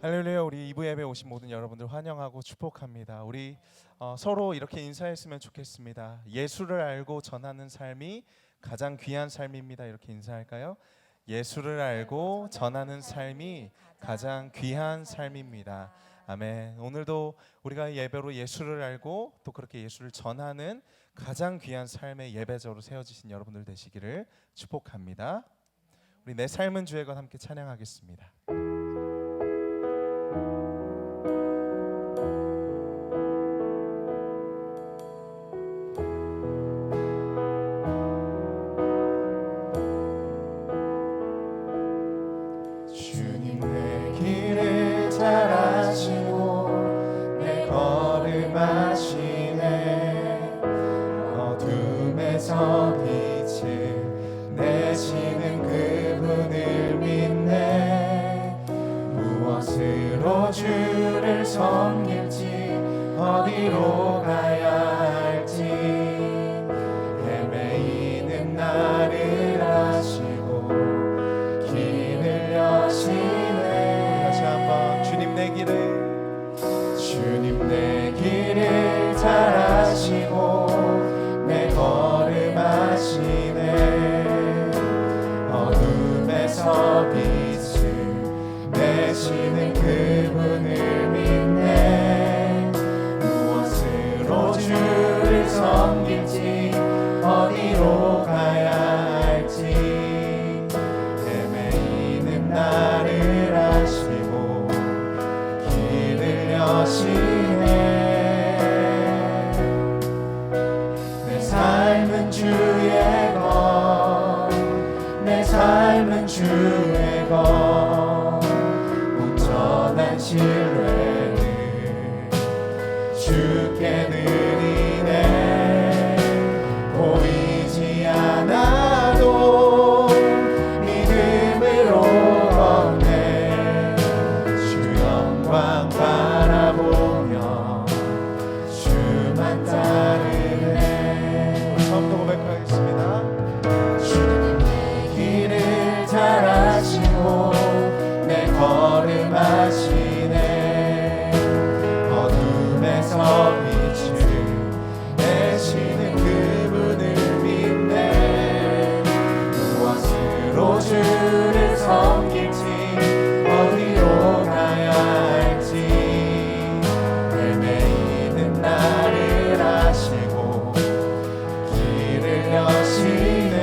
할렐루야. 우리 2부 예배 오신 모든 여러분들 환영하고 축복합니다. 우리 서로 이렇게 인사했으면 좋겠습니다. 예수를 알고 전하는 삶이 가장 귀한 삶입니다. 이렇게 인사할까요? 예수를 알고 전하는 삶이 가장 귀한 삶입니다. 아멘. 오늘도 우리가 예배로 예수를 알고 또 그렇게 예수를 전하는 가장 귀한 삶의 예배자로 세워지신 여러분들 되시기를 축복합니다. 우리 내 삶은 주의 것 함께 찬양하겠습니다. 주님 내 길을 잘 아시고 내 걸음 아시네. 어둠에서 빛을 내시는 그분을 믿네. 무엇으로 주를 섬길지 어디로 가야 할지 헤매이는 나를 아시고 길을 여시네. 다시 한번 주님 내 길을 잘 아시고 내 걸음 아시네. 어둠에서 빛을 내시는 그분을 믿네. 무엇으로 주를 섬길지 어디로 가야 할지 헤매이는 나를 아시고 길을 여시네. 내 삶은 주의 것, 내 삶은 주의 것, 온전한 신뢰를 주께 드리네. 보이지 않아도 믿음으로 걷네. 주 영광 바라보며 주만 따르네. 처음부터 고백하겠습니다. 주님 내 길을 잘 아시고 내 걸음 아시네. 어둠에서 빛을 내시는 그분을 믿네. 무엇으로 주를 섬길지 어디로 가야 할지 헤매이는 나를 아시고 길을 여시네.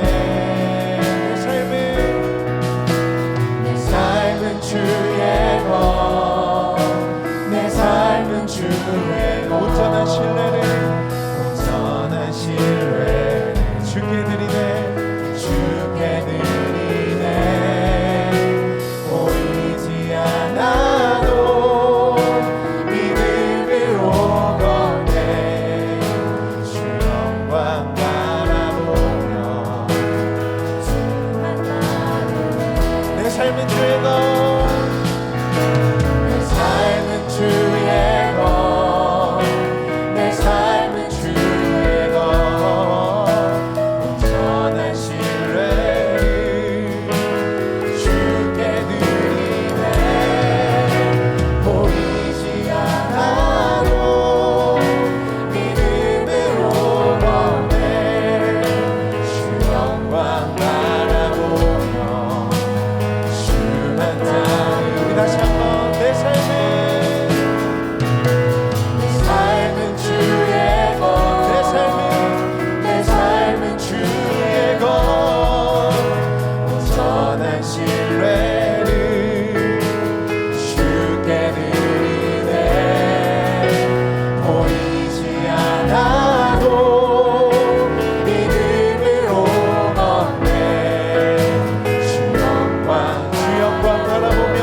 내 삶은 주의 것, 내 삶은 주의 것, 온전한 신뢰를 주께 드리네. 주께 드리네. 보이지 않아도 믿음으로 걷네. 주 영광 바라보며 주만 따르네. 내 삶은 주의 것, 내 삶은 주의 것, 내 삶은 주의 것, 온전한 신뢰를 주께 드리네. 보이지 않아도 믿음으로 걷네. 주 영광 바라보며 주만 따르네. 다시 한번 내 삶은 주의 것, 내 삶은 주의 것, 온전한 신뢰를 주께 드리네. 보이지 않아도 믿음으로 걷네. 주 영광 바라보며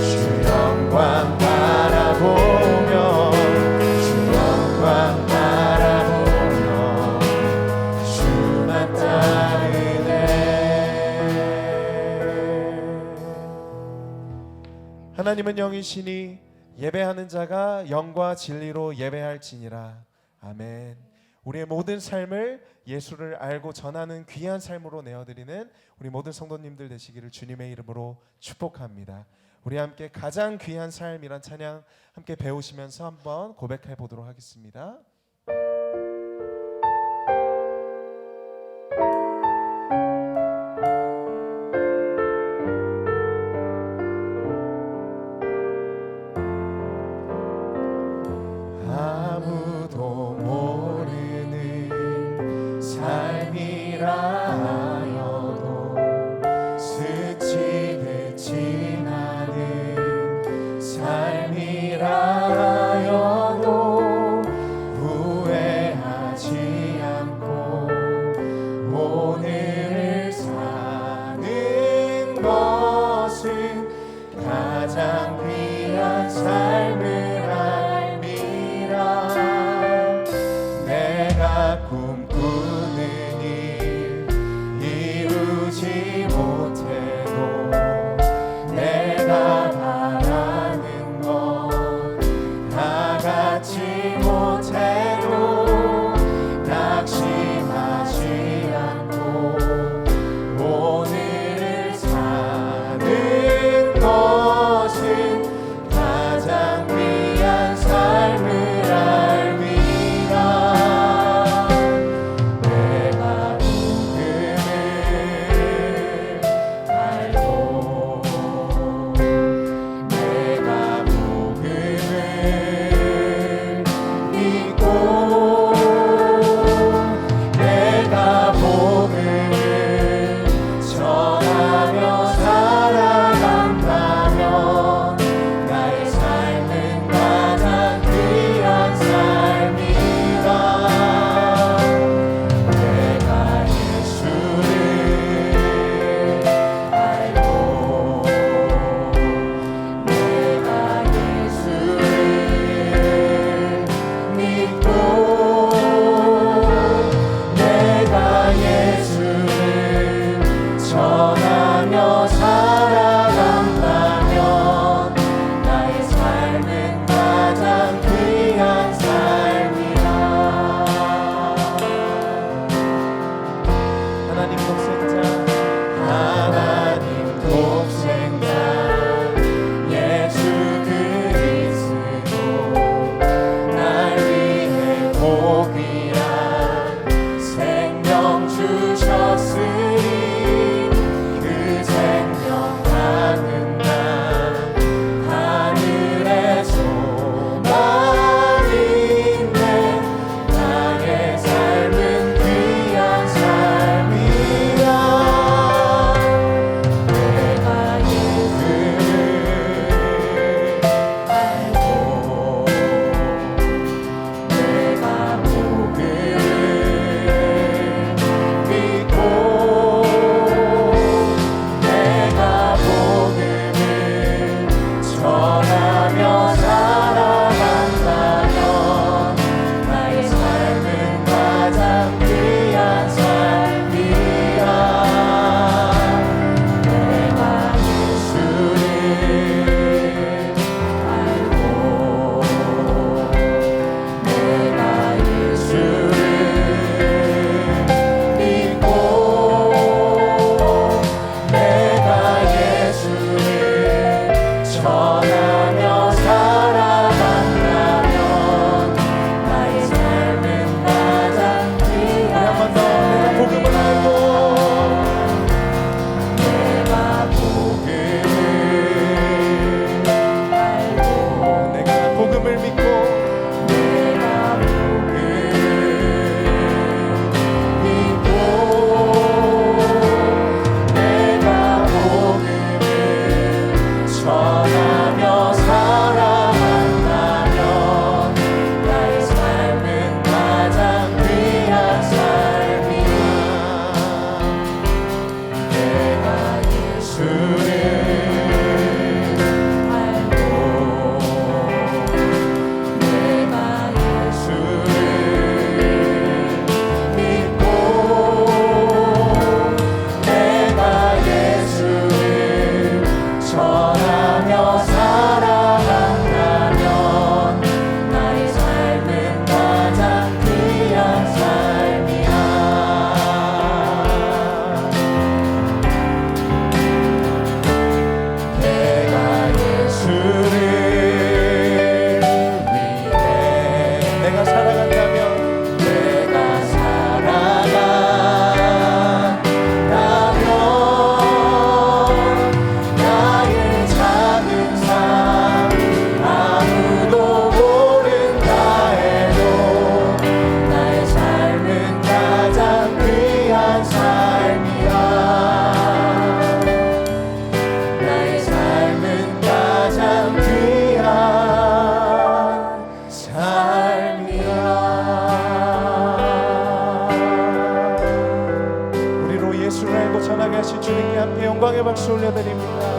주 영광 바라보며 주 영광 바라보며 주만 따르네. 하나님은 영이시니 예배하는 자가 영과 진리로 예배할지니라. 아멘. 우리의 모든 삶을 예수를 알고 전하는 귀한 삶으로 내어드리는 우리 모든 성도님들 되시기를 주님의 이름으로 축복합니다. 우리 함께 가장 귀한 삶이란 찬양 함께 배우시면서 한번 고백해 보도록 하겠습니다. 아무도 모르는 삶이라 하여도 스치듯 지나는 삶이라 하여도 후회하지 않고 오늘을 사는 것은 가장 귀한 삶을 내가 꿈꾸는 일 이루지 못해도 내가 바라는 것 다 갖지 못해도 낙심하지 않고 오늘을 사는 것은 가장 귀한 삶을 삶은 귀한 삶이라 예수를 알고 전하게 하신 주님께 함께 영광의 박수 올려드립니다.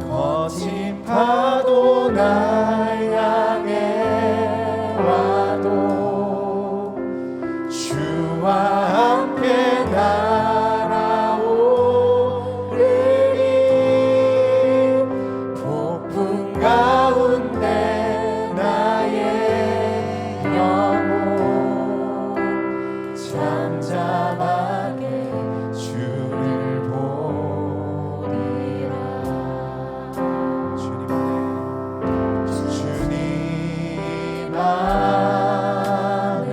거친 파도 날 향해 와도 주와 함께 날아오르리. 폭풍 가운데 나의 영혼 잠잠하게 주를 보리라. 주님 안에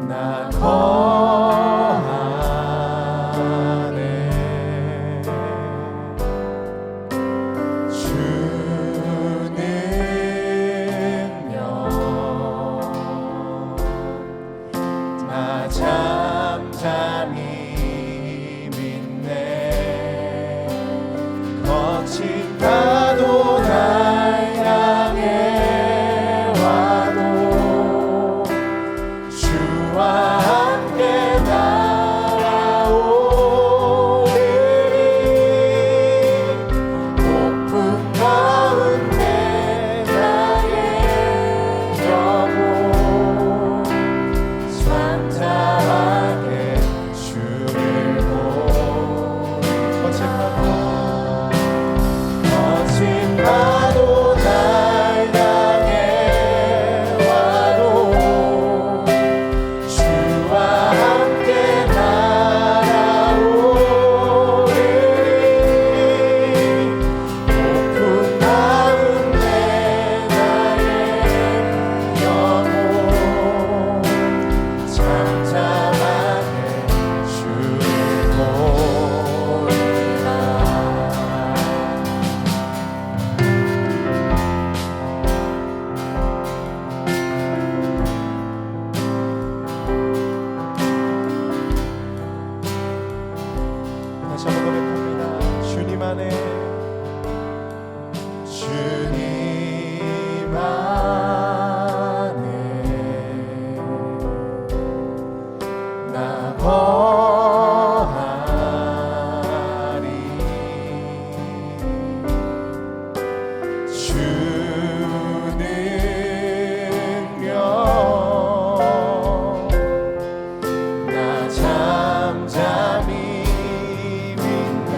나 거하네. 주 능력 나 잠잠히 믿네. 거친 파도 날 향해 와도 주와 함께 날아오르리. 폭풍 가운데 나의 영혼 잠잠하게 주를 보리. 거친 파도 날 향해 와도 주와 함께 날아오르리. 폭풍 가운데 나의 영혼 잠잠하게 주를 보리라. 다시 한번 고백합니다. 주님 안에 주님 안에 나 거하리. 주 능력 나 잠잠히 믿네.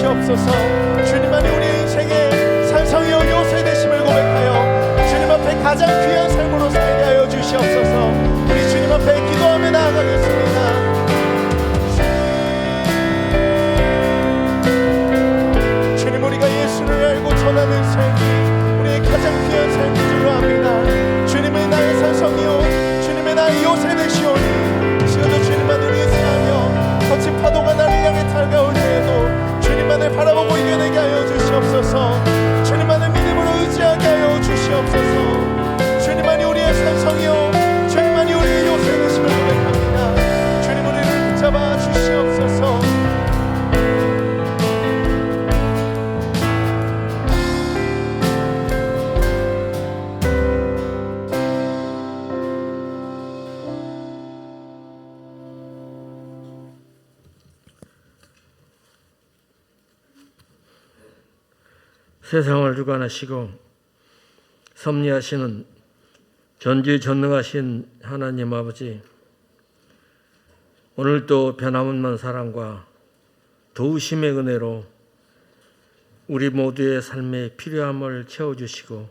주시옵소서. 주님만이 우리 인생의 산성이요 요새 되심을 고백하여 주님 앞에 가장 귀한 삶으로 살게 하여 주시옵소서. 우리 주님 앞에 기도하며 나아가겠습니다. 주님, 우리가 예수를 알고 전하는 삶이 우리의 가장 귀한 삶인 줄로 압니다. 주님의 나의 산성이요 주님의 나의 요새 되시오니 지금도 주님만 우리 의지하며 거친 파도가 나를 향해 다가올 때에도 주님만을 바라보고 이겨내게 하여 주시옵소서. 주님만을 믿음으로 의지하게 하여 주시옵소서. 주님만이 우리의 산성이요 주님만이 우리의 요새 되심을 고백합니다. 주님, 우리를 붙잡아 주시옵소서. 세상을 주관하시고 섭리하시는 전지전능하신 하나님 아버지, 오늘도 변함없는 사랑과 도우심의 은혜로 우리 모두의 삶의 필요함을 채워주시고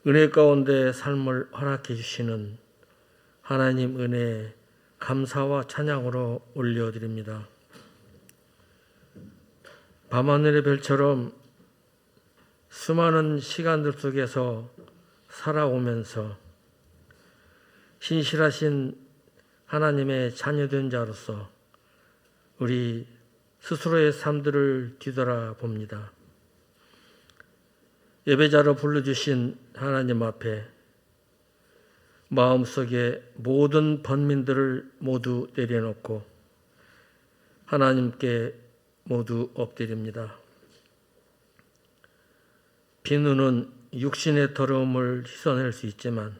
은혜 가운데 삶을 허락해 주시는 하나님 은혜에 감사와 찬양으로 올려드립니다. 밤하늘의 별처럼 수많은 시간들 속에서 살아오면서 신실하신 하나님의 자녀된 자로서 우리 스스로의 삶들을 뒤돌아봅니다. 예배자로 불러주신 하나님 앞에 마음속에 모든 번민들을 모두 내려놓고 하나님께 모두 엎드립니다. 비누는 육신의 더러움을 씻어낼 수 있지만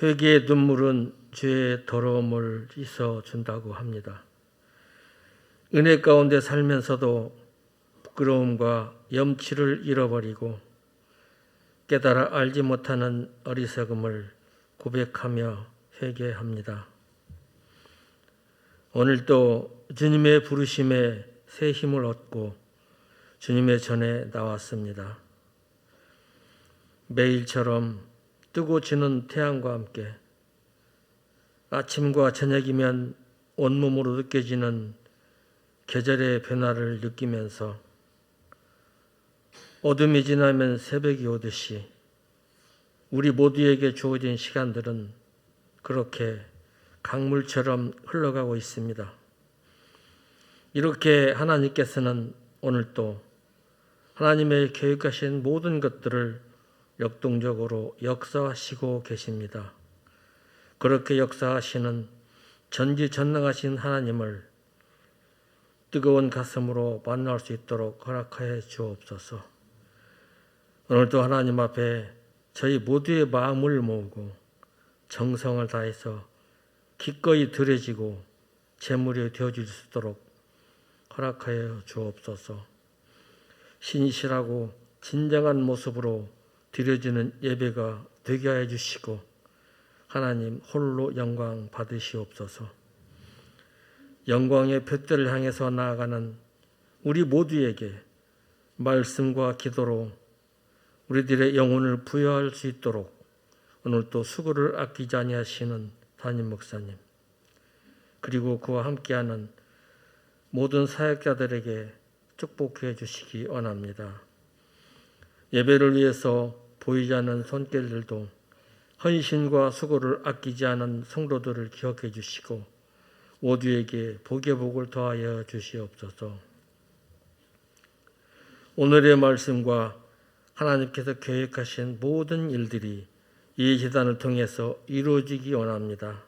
회개의 눈물은 죄의 더러움을 씻어준다고 합니다. 은혜 가운데 살면서도 부끄러움과 염치를 잃어버리고 깨달아 알지 못하는 어리석음을 고백하며 회개합니다. 오늘도 주님의 부르심에 새 힘을 얻고 주님의 전에 나왔습니다. 매일처럼 뜨고 지는 태양과 함께 아침과 저녁이면 온몸으로 느껴지는 계절의 변화를 느끼면서 어둠이 지나면 새벽이 오듯이 우리 모두에게 주어진 시간들은 그렇게 강물처럼 흘러가고 있습니다. 이렇게 하나님께서는 오늘도 하나님의 계획하신 모든 것들을 역동적으로 역사하시고 계십니다. 그렇게 역사하시는 전지전능하신 하나님을 뜨거운 가슴으로 만날 수 있도록 허락하여 주옵소서. 오늘도 하나님 앞에 저희 모두의 마음을 모으고 정성을 다해서 기꺼이 드려지고 제물이 되어줄 수 있도록 허락하여 주옵소서. 신실하고 진정한 모습으로 드려지는 예배가 되게 하여 주시고 하나님 홀로 영광 받으시옵소서. 영광의 둯대를 향해서 나아가는 우리 모두에게 말씀과 기도로 우리들의 영혼을 부여할 수 있도록 오늘도 수고를 아끼지 아니하시는 담임 목사님, 그리고 그와 함께하는 모든 사역자들에게 축복해 주시기 원합니다. 예배를 위해서 보이지 않는 손길들도 헌신과 수고를 아끼지 않은 성도들을 기억해 주시고 모두에게 복의 복을 더하여 주시옵소서. 오늘의 말씀과 하나님께서 계획하신 모든 일들이 이 제단을 통해서 이루어지기 원합니다.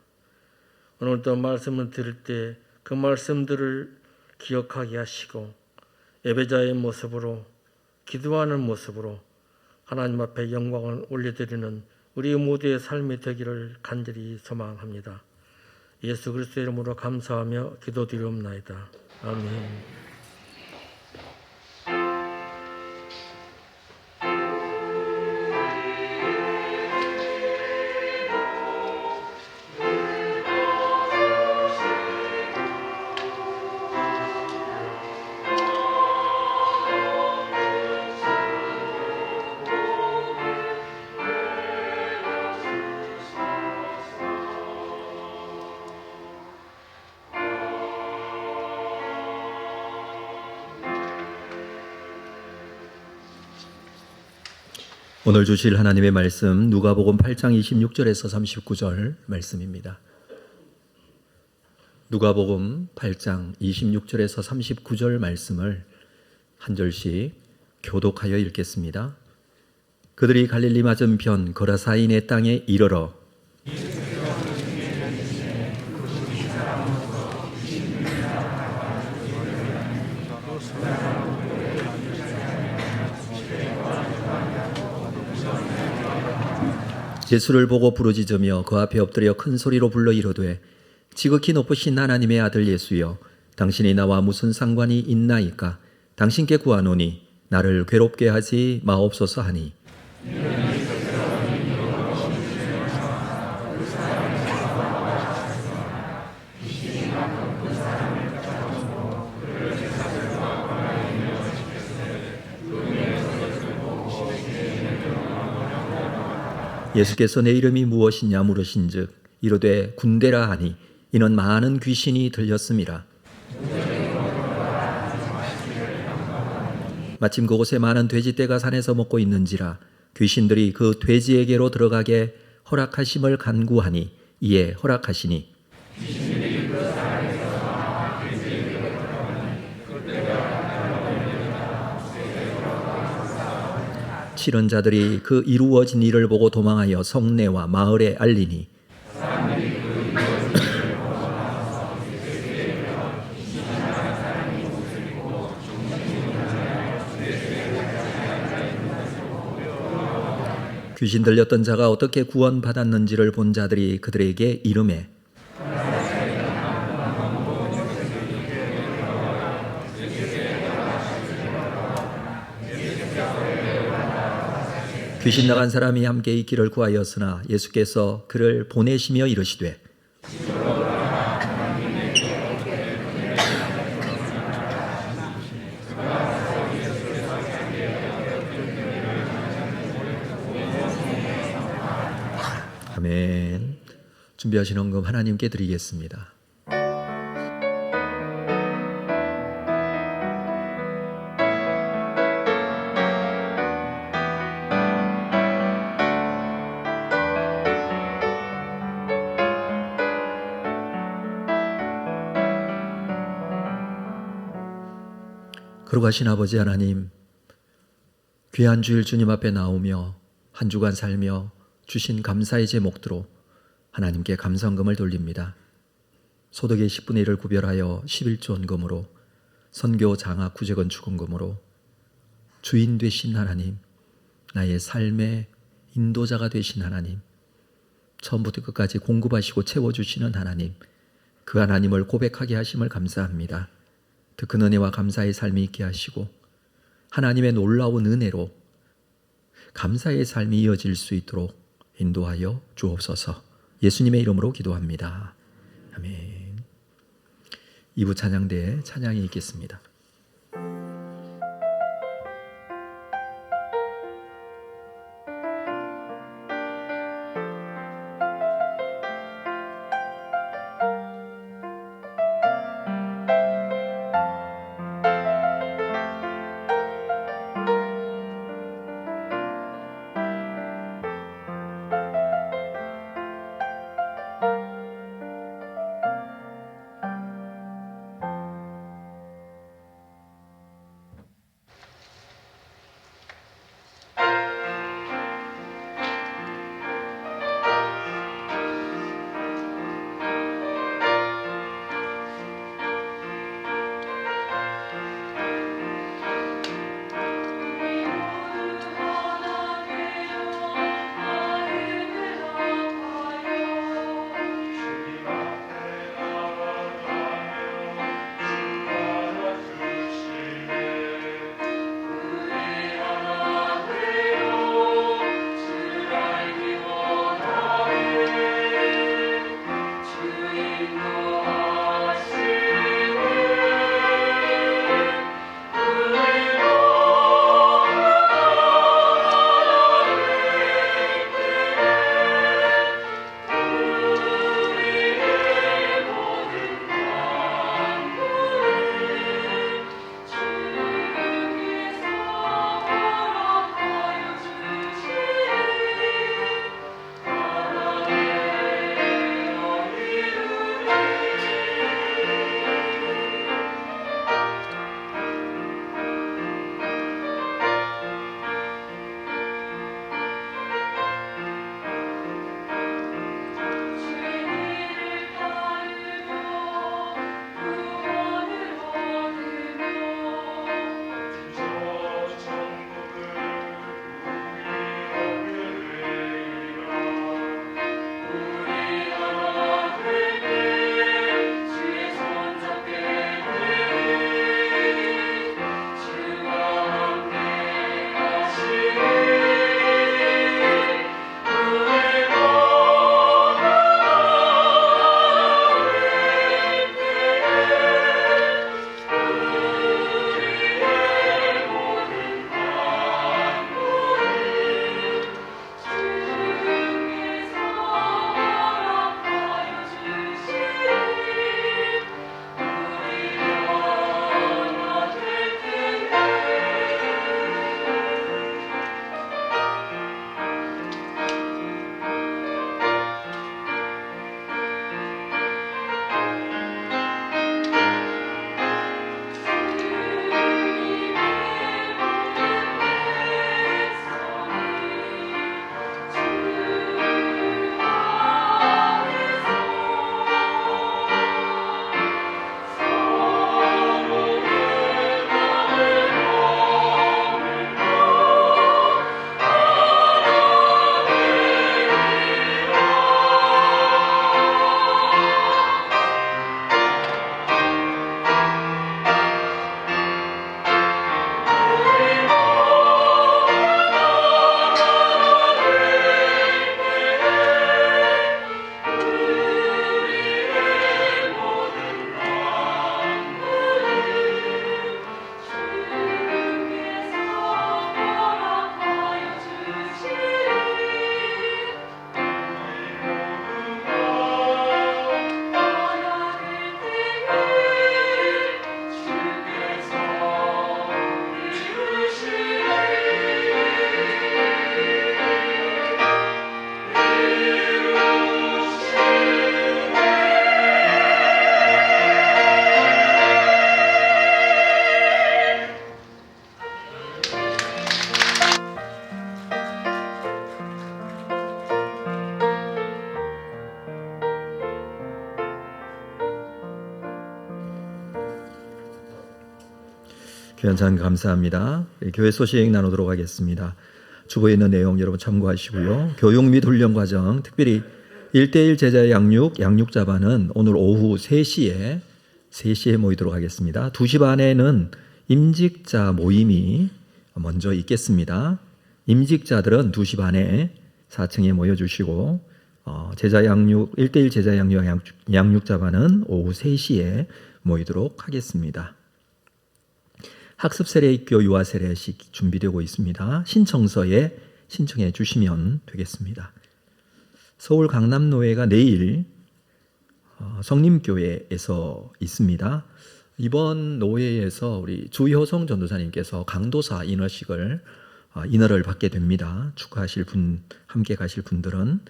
오늘도 말씀을 들을 때 그 말씀들을 기억하게 하시고 예배자의 모습으로 기도하는 모습으로 하나님 앞에 영광을 올려드리는 우리 모두의 삶이 되기를 간절히 소망합니다. 예수 그리스도의 이름으로 감사하며 기도드리옵나이다. 아멘. 오늘 주실 하나님의 말씀 누가복음 8장 26절에서 39절 말씀입니다. 누가복음 8장 26절에서 39절 말씀을 한 절씩 교독하여 읽겠습니다. 그들이 갈릴리 맞은편 거라사인의 땅에 이르러 예수를 보고 부르짖으며 그 앞에 엎드려 큰 소리로 불러 이르되 지극히 높으신 하나님의 아들 예수여, 당신이 나와 무슨 상관이 있나이까? 당신께 구하노니 나를 괴롭게 하지 마옵소서 하니 예수께서 내 이름이 무엇이냐 물으신즉 이르되 군대라 하니 이는 많은 귀신이 들렸음이라. 마침 그곳에 많은 돼지떼가 산에서 먹고 있는지라 귀신들이 그 돼지에게로 들어가게 허락하심을 간구하니 이에 허락하시니 치른 자들이 그 이루어진 일을 보고 도망하여 성내와 마을에 알리니 귀신 들렸던 자가 어떻게 구원받았는지를 본 자들이 그들에게 이르매 귀신 나간 사람이 함께 있기를 구하였으나 예수께서 그를 보내시며 이르시되 아멘. 준비하신 헌금 하나님께 드리겠습니다. 거룩하신 아버지 하나님, 귀한 주일 주님 앞에 나오며 한 주간 살며 주신 감사의 제목대로 하나님께 감사헌금을 돌립니다. 소득의 10분의 1을 구별하여 11조 헌금으로, 선교 장학 구제건 축원금으로 주인 되신 하나님, 나의 삶의 인도자가 되신 하나님, 처음부터 끝까지 공급하시고 채워주시는 하나님, 그 하나님을 고백하게 하심을 감사합니다. 더 큰 은혜와 감사의 삶이 있게 하시고 하나님의 놀라운 은혜로 감사의 삶이 이어질 수 있도록 인도하여 주옵소서. 예수님의 이름으로 기도합니다. 아멘. 2부 찬양대에 찬양이 있겠습니다. 귀한 찬 감사합니다. 교회 소식 나누도록 하겠습니다. 주보에 있는 내용 여러분 참고하시고요. 교육 및 훈련 과정, 특별히 1대1 제자 양육자반은 오늘 오후 3시에 모이도록 하겠습니다. 2시 반에는 임직자 모임이 먼저 있겠습니다. 임직자들은 2시 반에 4층에 모여주시고 1대1 제자 양육자반은 오후 3시에 모이도록 하겠습니다. 학습 세례입교 유아 세례식 준비되고 있습니다. 신청서에 신청해 주시면 되겠습니다. 서울 강남노회가 내일 성림교회에서 있습니다. 이번 노회에서 우리 주효성 전도사님께서 강도사 인허를 받게 됩니다. 축하하실 분, 함께 가실 분들은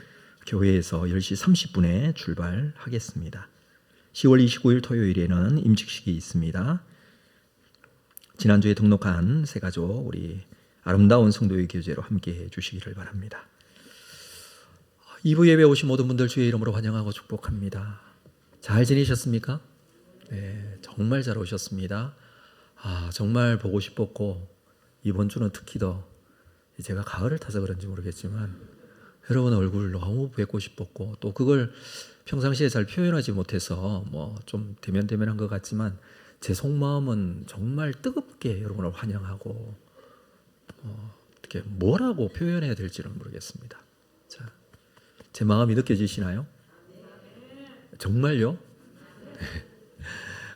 교회에서 10시 30분에 출발하겠습니다. 10월 29일 토요일에는 임직식이 있습니다. 지난주에 등록한 새 가족 우리 아름다운 성도의 교제로 함께해 주시기를 바랍니다. 2부 예배 오신 모든 분들 주의 이름으로 환영하고 축복합니다. 잘 지내셨습니까? 네, 정말 잘 오셨습니다. 정말 보고 싶었고 이번 주는 특히 더 제가 가을을 타서 그런지 모르겠지만 여러분 얼굴 너무 뵙고 싶었고 또 그걸 평상시에 잘 표현하지 못해서 뭐 좀 대면한 것 같지만 제 속마음은 정말 뜨겁게 여러분을 환영하고 어떻게 뭐라고 표현해야 될지는 모르겠습니다. 자, 제 마음이 느껴지시나요? 정말요? 네.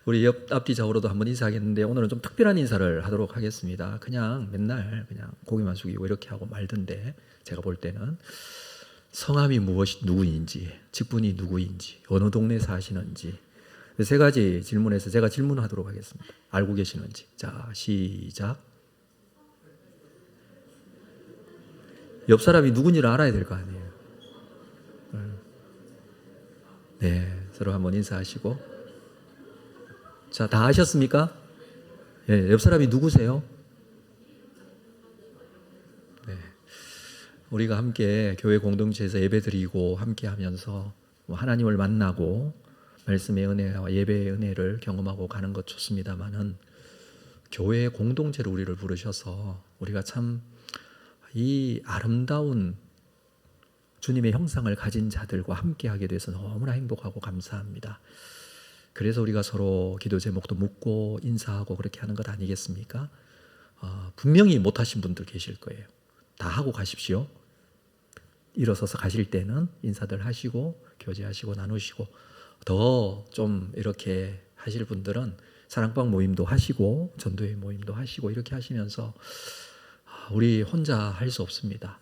우리 앞뒤 좌우로도 한번 인사하겠는데 오늘은 좀 특별한 인사를 하도록 하겠습니다. 그냥 맨날 그냥 고개만 숙이고 이렇게 하고 말던데 제가 볼 때는 성함이 누구인지, 직분이 누구인지, 어느 동네 사시는지 세 가지 질문해서 제가 질문하도록 하겠습니다. 알고 계시는지. 자, 시작. 옆 사람이 누군지를 알아야 될 거 아니에요. 네, 서로 한번 인사하시고. 자, 다 아셨습니까? 네, 옆 사람이 누구세요? 네, 우리가 함께 교회 공동체에서 예배드리고 함께 하면서 하나님을 만나고 말씀의 은혜와 예배의 은혜를 경험하고 가는 것 좋습니다만은 교회의 공동체로 우리를 부르셔서 우리가 참 이 아름다운 주님의 형상을 가진 자들과 함께하게 돼서 너무나 행복하고 감사합니다. 그래서 우리가 서로 기도 제목도 묻고 인사하고 그렇게 하는 것 아니겠습니까? 분명히 못하신 분들 계실 거예요. 다 하고 가십시오. 일어서서 가실 때는 인사들 하시고 교제하시고 나누시고 더 좀 이렇게 하실 분들은 사랑방 모임도 하시고 전도회 모임도 하시고 이렇게 하시면서 우리 혼자 할 수 없습니다.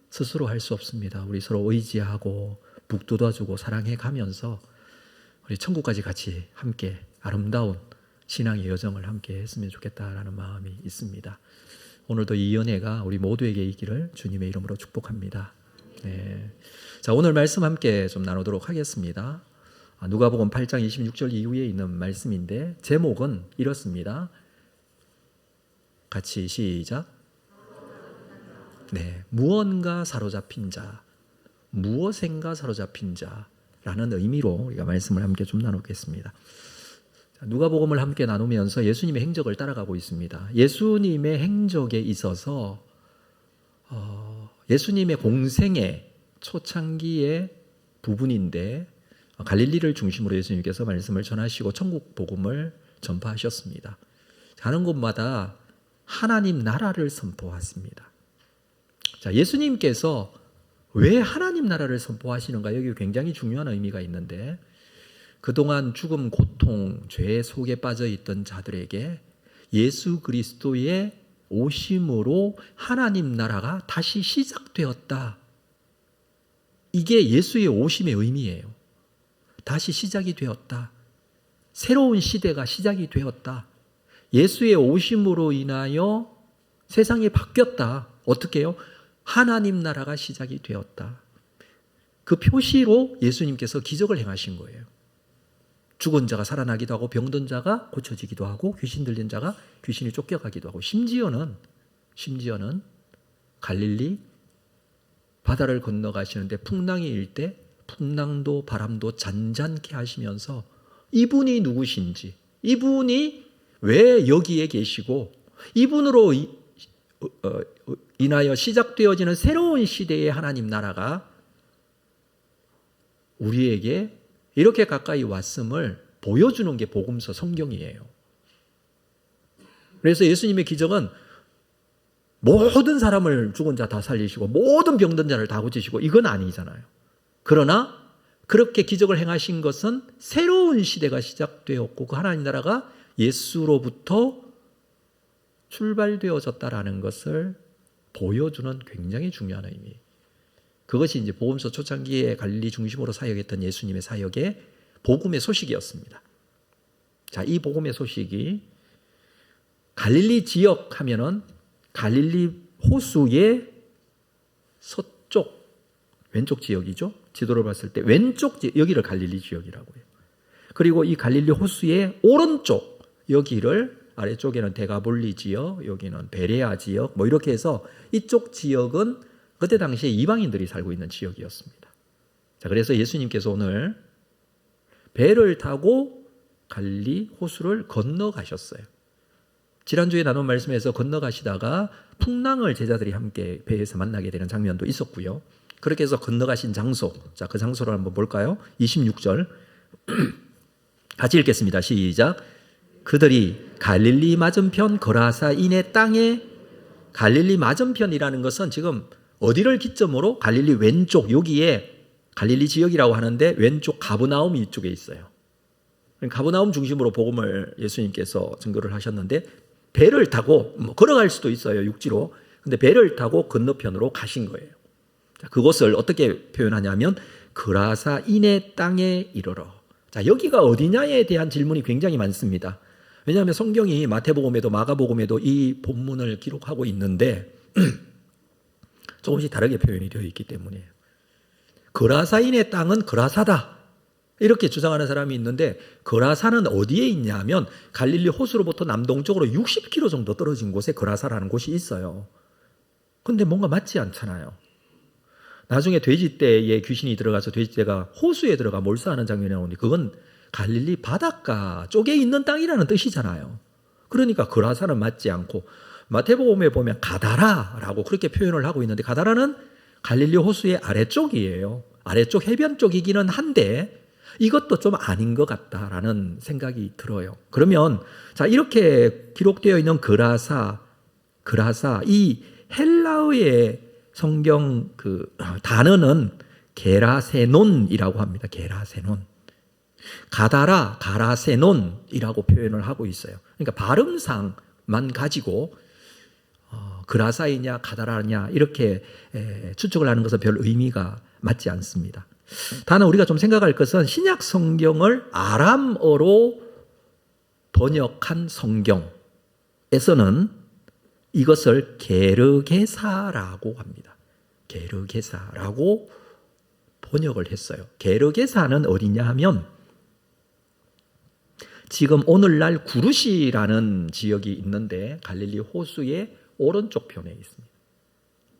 스스로 할 수 없습니다. 우리 서로 의지하고 북돋아주고 사랑해 가면서 우리 천국까지 같이 함께 아름다운 신앙의 여정을 함께 했으면 좋겠다라는 마음이 있습니다. 오늘도 이 은혜가 우리 모두에게 있기를 주님의 이름으로 축복합니다. 네. 자, 오늘 말씀 함께 좀 나누도록 하겠습니다. 누가복음 8장 26절 이후에 있는 말씀인데 제목은 이렇습니다. 같이 시작. 네, 무언가 사로잡힌 자, 무엇인가 사로잡힌 자라는 의미로 우리가 말씀을 함께 좀 나누겠습니다. 누가복음을 함께 나누면서 예수님의 행적을 따라가고 있습니다. 예수님의 행적에 있어서 예수님의 공생의 초창기의 부분인데 갈릴리를 중심으로 예수님께서 말씀을 전하시고 천국 복음을 전파하셨습니다. 가는 곳마다 하나님 나라를 선포했습니다. 자, 예수님께서 왜 하나님 나라를 선포하시는가? 여기 굉장히 중요한 의미가 있는데 그동안 죽음, 고통, 죄 속에 빠져 있던 자들에게 예수 그리스도의 오심으로 하나님 나라가 다시 시작되었다. 이게 예수의 오심의 의미예요. 다시 시작이 되었다. 새로운 시대가 시작이 되었다. 예수의 오심으로 인하여 세상이 바뀌었다. 어떻게 해요? 하나님 나라가 시작이 되었다. 그 표시로 예수님께서 기적을 행하신 거예요. 죽은 자가 살아나기도 하고 병든 자가 고쳐지기도 하고 귀신 들린 자가 귀신이 쫓겨가기도 하고 심지어는 갈릴리 바다를 건너가시는데 풍랑이 일 때 풍랑도 바람도 잔잔케 하시면서 이분이 누구신지, 이분이 왜 여기에 계시고 이분으로 인하여 시작되어지는 새로운 시대의 하나님 나라가 우리에게 이렇게 가까이 왔음을 보여주는 게 복음서 성경이에요. 그래서 예수님의 기적은 모든 사람을 죽은 자 다 살리시고 모든 병든 자를 다 고치시고 이건 아니잖아요. 그러나 그렇게 기적을 행하신 것은 새로운 시대가 시작되었고 그 하나님 나라가 예수로부터 출발되어졌다라는 것을 보여주는 굉장히 중요한 의미. 그것이 이제 복음서 초창기에 갈릴리 중심으로 사역했던 예수님의 사역의 복음의 소식이었습니다. 자, 이 복음의 소식이 갈릴리 지역 하면은 갈릴리 호수의 서쪽 왼쪽 지역이죠. 지도를 봤을 때 왼쪽 지역, 여기를 갈릴리 지역이라고 해요. 그리고 이 갈릴리 호수의 오른쪽 여기를 아래쪽에는 데가볼리 지역, 여기는 베레아 지역 뭐 이렇게 해서 이쪽 지역은 그때 당시에 이방인들이 살고 있는 지역이었습니다. 자, 그래서 예수님께서 오늘 배를 타고 갈릴리 호수를 건너가셨어요. 지난주에 나눈 말씀에서 건너가시다가 풍랑을 제자들이 함께 배에서 만나게 되는 장면도 있었고요. 그렇게 해서 건너가신 장소, 자, 그 장소를 한번 볼까요? 26절 같이 읽겠습니다. 시작. 그들이 갈릴리 맞은편 거라사 이네 땅에, 갈릴리 맞은편이라는 것은 지금 어디를 기점으로 갈릴리 왼쪽 여기에 갈릴리 지역이라고 하는데 왼쪽 가브나움 이쪽에 있어요. 가브나움 중심으로 복음을 예수님께서 증거를 하셨는데 배를 타고 걸어갈 수도 있어요, 육지로. 근데 배를 타고 건너편으로 가신 거예요. 자, 그것을 어떻게 표현하냐면 그라사 이네 땅에 이르러. 자, 여기가 어디냐에 대한 질문이 굉장히 많습니다. 왜냐하면 성경이 마태복음에도 마가복음에도 이 본문을 기록하고 있는데 조금씩 다르게 표현이 되어 있기 때문이에요. 그라사인의 땅은 그라사다 이렇게 주장하는 사람이 있는데 그라사는 어디에 있냐면 갈릴리 호수로부터 남동쪽으로 60km 정도 떨어진 곳에 그라사라는 곳이 있어요. 근데 뭔가 맞지 않잖아요. 나중에 돼지떼에 귀신이 들어가서 돼지떼가 호수에 들어가 몰수하는 장면이 나오는데 그건 갈릴리 바닷가 쪽에 있는 땅이라는 뜻이잖아요. 그러니까 그라사는 맞지 않고 마태복음에 보면 가다라라고 그렇게 표현을 하고 있는데 가다라는 갈릴리 호수의 아래쪽이에요. 아래쪽 해변 쪽이기는 한데 이것도 좀 아닌 것 같다라는 생각이 들어요. 그러면 자, 이렇게 기록되어 있는 그라사 이 헬라어의 성경 그 단어는 게라세논이라고 합니다. 게라세논. 가다라, 가라세논이라고 표현을 하고 있어요. 그러니까 발음상만 가지고 그라사이냐 가다라냐 이렇게 추측을 하는 것은 별 의미가 맞지 않습니다. 다만 우리가 좀 생각할 것은 신약 성경을 아람어로 번역한 성경에서는 이것을 게르게사라고 합니다. 게르게사라고 번역을 했어요. 게르게사는 어디냐 하면 지금 오늘날 구르시라는 지역이 있는데 갈릴리 호수의 오른쪽 편에 있습니다.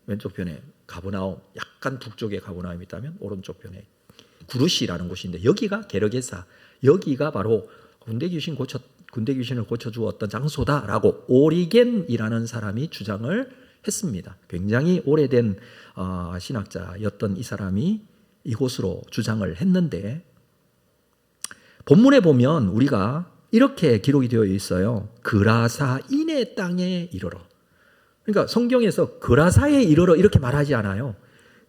왼쪽 편에 가브나움, 약간 북쪽에 가브나움이 있다면 오른쪽 편에 구르시라는 곳인데 여기가 게르게사, 여기가 바로 군대 귀신을 고쳐주었던 장소다라고 오리겐이라는 사람이 주장을 했습니다. 굉장히 오래된 신학자였던 이 사람이 이곳으로 주장을 했는데 본문에 보면 우리가 이렇게 기록이 되어 있어요. 그라사인의 땅에 이르러. 그러니까 성경에서 그라사에 이르러 이렇게 말하지 않아요.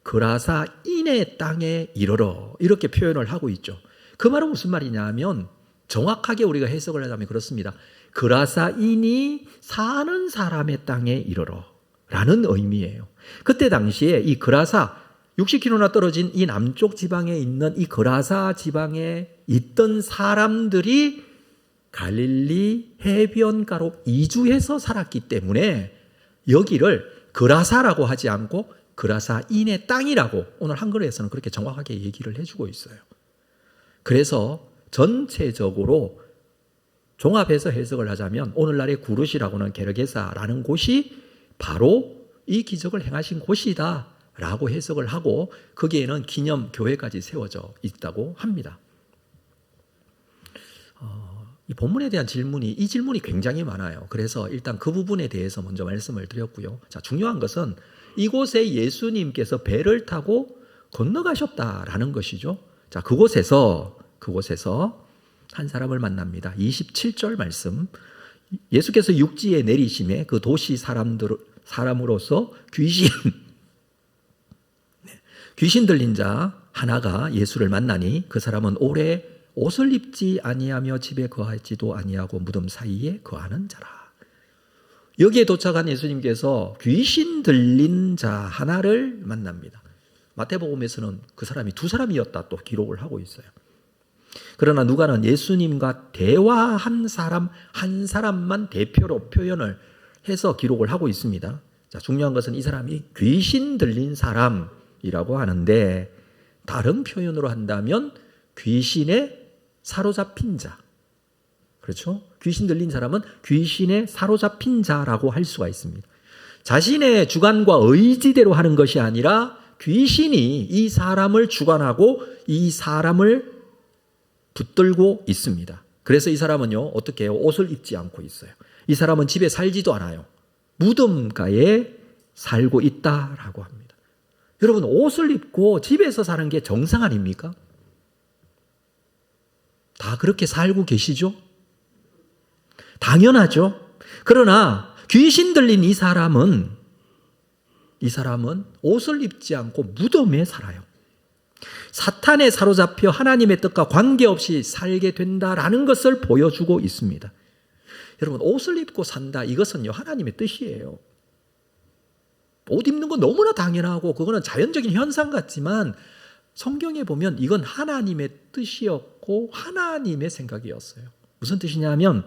그라사인의 땅에 이르러 이렇게 표현을 하고 있죠. 그 말은 무슨 말이냐 하면 정확하게 우리가 해석을 하자면 그렇습니다. 그라사인이 사는 사람의 땅에 이르러 라는 의미예요. 그때 당시에 이 그라사 60km나 떨어진 이 남쪽 지방에 있는 이 그라사 지방에 있던 사람들이 갈릴리 해변가로 이주해서 살았기 때문에 여기를 그라사라고 하지 않고 그라사인의 땅이라고 오늘 한글에서는 그렇게 정확하게 얘기를 해주고 있어요. 그래서 전체적으로 종합해서 해석을 하자면 오늘날의 구르시라고는 게르게사라는 곳이 바로 이 기적을 행하신 곳이다 라고 해석을 하고 거기에는 기념 교회까지 세워져 있다고 합니다. 이 본문에 대한 이 질문이 굉장히 많아요. 그래서 일단 그 부분에 대해서 먼저 말씀을 드렸고요. 자, 중요한 것은 이곳에 예수님께서 배를 타고 건너가셨다라는 것이죠. 자, 그곳에서 한 사람을 만납니다. 27절 말씀. 예수께서 육지에 내리심에 그 도시 사람으로서 귀신 들린 자 하나가 예수를 만나니 그 사람은 오래 옷을 입지 아니하며 집에 거하지도 아니하고 무덤 사이에 거하는 자라. 여기에 도착한 예수님께서 귀신 들린 자 하나를 만납니다. 마태복음에서는 그 사람이 두 사람이었다 또 기록을 하고 있어요. 그러나 누가는 예수님과 대화한 사람 한 사람만 대표로 표현을 해서 기록을 하고 있습니다. 자, 중요한 것은 이 사람이 귀신 들린 사람이라고 하는데 다른 표현으로 한다면 귀신에 사로잡힌 자. 그렇죠? 귀신 들린 사람은 귀신에 사로잡힌 자라고 할 수가 있습니다. 자신의 주관과 의지대로 하는 것이 아니라 귀신이 이 사람을 주관하고 이 사람을 붙들고 있습니다. 그래서 이 사람은요, 어떻게 해요? 옷을 입지 않고 있어요. 이 사람은 집에 살지도 않아요. 무덤가에 살고 있다라고 합니다. 여러분, 옷을 입고 집에서 사는 게 정상 아닙니까? 다 그렇게 살고 계시죠? 당연하죠. 그러나 귀신 들린 이 사람은 옷을 입지 않고 무덤에 살아요. 사탄에 사로잡혀 하나님의 뜻과 관계없이 살게 된다라는 것을 보여주고 있습니다. 여러분, 옷을 입고 산다, 이것은요, 하나님의 뜻이에요. 옷 입는 건 너무나 당연하고 그거는 자연적인 현상 같지만 성경에 보면 이건 하나님의 뜻이었고 하나님의 생각이었어요. 무슨 뜻이냐면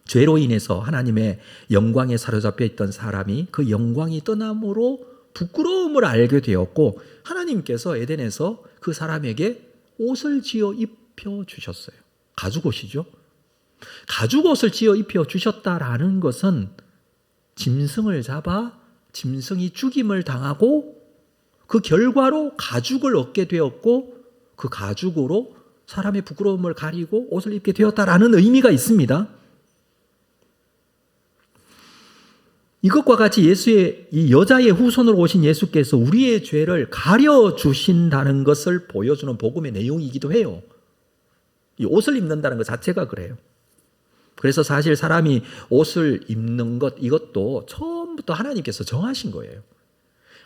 죄로 인해서 하나님의 영광에 사로잡혀 있던 사람이 그 영광이 떠남으로 부끄러움을 알게 되었고 하나님께서 에덴에서 그 사람에게 옷을 지어 입혀 주셨어요. 가죽옷이죠. 가죽옷을 지어 입혀 주셨다라는 것은 짐승을 잡아 짐승이 죽임을 당하고 그 결과로 가죽을 얻게 되었고 그 가죽으로 사람의 부끄러움을 가리고 옷을 입게 되었다라는 의미가 있습니다. 이것과 같이 이 여자의 후손으로 오신 예수께서 우리의 죄를 가려주신다는 것을 보여주는 복음의 내용이기도 해요. 이 옷을 입는다는 것 자체가 그래요. 그래서 사실 사람이 옷을 입는 것, 이것도 처음부터 하나님께서 정하신 거예요.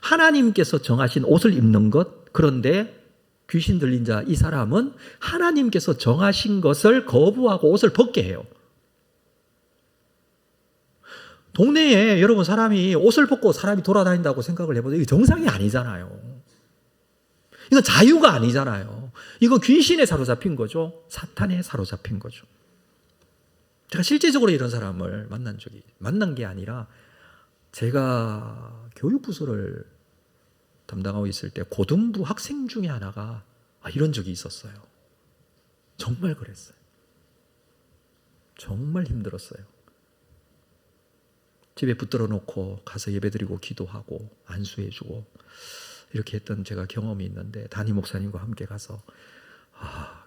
하나님께서 정하신 옷을 입는 것, 그런데 귀신 들린 자 이 사람은 하나님께서 정하신 것을 거부하고 옷을 벗게 해요. 동네에 여러분 사람이 옷을 벗고 사람이 돌아다닌다고 생각을 해보세요. 이게 정상이 아니잖아요. 이건 자유가 아니잖아요. 이건 귀신에 사로잡힌 거죠. 사탄에 사로잡힌 거죠. 제가 실제적으로 이런 사람을 만난 게 아니라 제가 교육부서를 담당하고 있을 때 고등부 학생 중에 하나가 이런 적이 있었어요. 정말 그랬어요. 정말 힘들었어요. 집에 붙들어 놓고 가서 예배드리고 기도하고 안수해주고 이렇게 했던 제가 경험이 있는데 담임 목사님과 함께 가서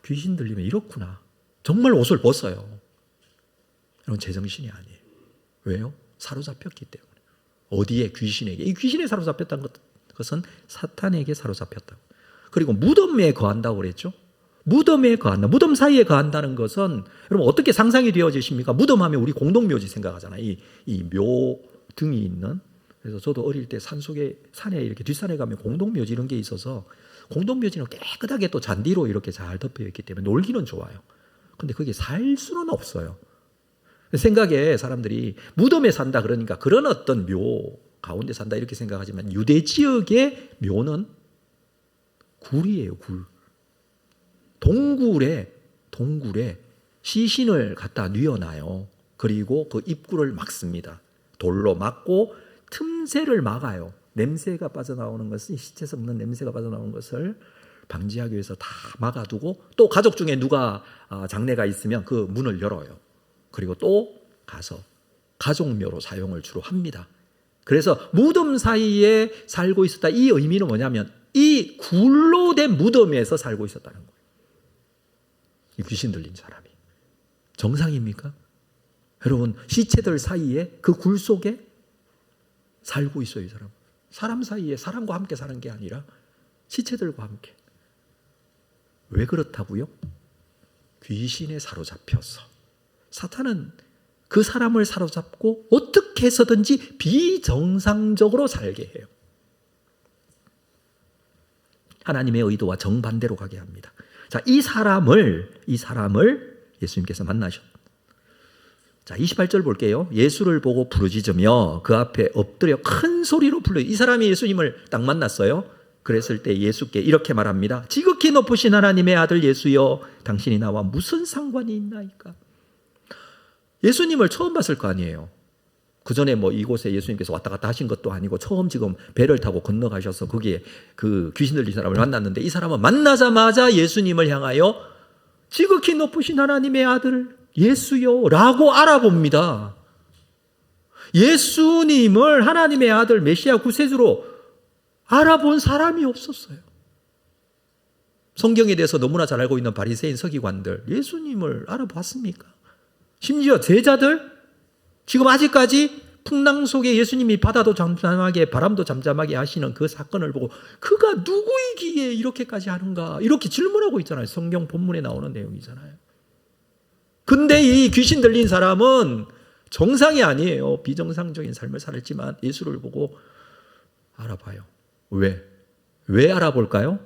귀신 들리면 이렇구나. 정말 옷을 벗어요. 이런 제정신이 아니에요. 왜요? 사로잡혔기 때문에. 어디에? 귀신에게. 이 귀신에 사로잡혔다는 것은 사탄에게 사로잡혔다고. 그리고 무덤에 거한다고 그랬죠. 무덤에 거한다. 무덤 사이에 거한다는 것은 여러분 어떻게 상상이 되어지십니까? 무덤하면 우리 공동묘지 생각하잖아요. 이 묘 등이 있는. 그래서 저도 어릴 때 산에 이렇게 뒷산에 가면 공동묘지 이런 게 있어서 공동묘지는 깨끗하게 또 잔디로 이렇게 잘 덮여 있기 때문에 놀기는 좋아요. 근데 거기에 살 수는 없어요. 생각에 사람들이 무덤에 산다 그러니까 그런 어떤 묘 가운데 산다 이렇게 생각하지만 유대 지역의 묘는 굴이에요. 굴. 동굴에 시신을 갖다 뉘어놔요. 그리고 그 입구를 막습니다. 돌로 막고 틈새를 막아요. 냄새가 빠져나오는 것은 시체에서 먹는 냄새가 빠져나오는 것을 방지하기 위해서 다 막아두고 또 가족 중에 누가 장례가 있으면 그 문을 열어요. 그리고 또 가서 가족묘로 사용을 주로 합니다. 그래서 무덤 사이에 살고 있었다. 이 의미는 뭐냐면 이 굴로 된 무덤에서 살고 있었다는 거예요. 이 귀신 들린 사람이. 정상입니까? 여러분, 시체들 사이에 그 굴 속에 살고 있어요, 이 사람. 사람 사이에 사람과 함께 사는 게 아니라 시체들과 함께. 왜 그렇다고요? 귀신에 사로잡혀서. 사탄은 그 사람을 사로잡고 어떻게 해서든지 비정상적으로 살게 해요. 하나님의 의도와 정반대로 가게 합니다. 자, 이 사람을 예수님께서 만나셨다. 자, 28절 볼게요. 예수를 보고 부르짖으며 그 앞에 엎드려 큰 소리로 불러요. 이 사람이 예수님을 딱 만났어요. 그랬을 때 예수께 이렇게 말합니다. 지극히 높으신 하나님의 아들 예수여, 당신이 나와 무슨 상관이 있나이까? 예수님을 처음 봤을 거 아니에요. 그 전에 뭐 이곳에 예수님께서 왔다 갔다 하신 것도 아니고 처음 지금 배를 타고 건너가셔서 거기에 그 귀신 들린 사람을 만났는데, 이 사람은 만나자마자 예수님을 향하여 지극히 높으신 하나님의 아들 예수요 라고 알아봅니다. 예수님을 하나님의 아들 메시아 구세주로 알아본 사람이 없었어요. 성경에 대해서 너무나 잘 알고 있는 바리새인 서기관들, 예수님을 알아봤습니까? 심지어 제자들, 지금 아직까지 풍랑 속에 예수님이 바다도 잠잠하게 바람도 잠잠하게 하시는 그 사건을 보고 그가 누구이기에 이렇게까지 하는가, 이렇게 질문하고 있잖아요. 성경 본문에 나오는 내용이잖아요. 근데 이 귀신 들린 사람은 정상이 아니에요. 비정상적인 삶을 살았지만 예수를 보고 알아봐요. 왜 알아볼까요?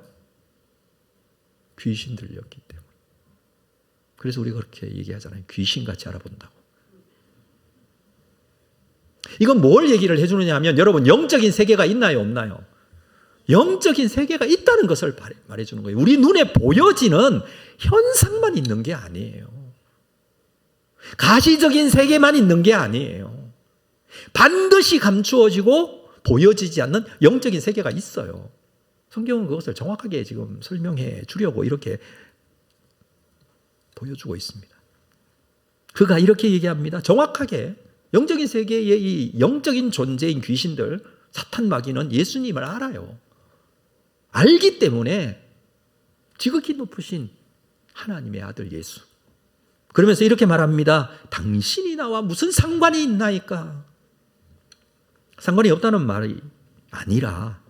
귀신 들렸기 때문에. 그래서 우리가 그렇게 얘기하잖아요. 귀신같이 알아본다고. 이건 뭘 얘기를 해주느냐 하면, 여러분, 영적인 세계가 있나요, 없나요? 영적인 세계가 있다는 것을 말해주는 거예요. 우리 눈에 보여지는 현상만 있는 게 아니에요. 가시적인 세계만 있는 게 아니에요. 반드시 감추어지고 보여지지 않는 영적인 세계가 있어요. 성경은 그것을 정확하게 지금 설명해 주려고 이렇게 보여주고 있습니다. 그가 이렇게 얘기합니다. 정확하게 영적인 세계의 이 영적인 존재인 귀신들, 사탄 마귀는 예수님을 알아요. 알기 때문에 지극히 높으신 하나님의 아들 예수. 그러면서 이렇게 말합니다. 당신이 나와 무슨 상관이 있나이까? 상관이 없다는 말이 아니라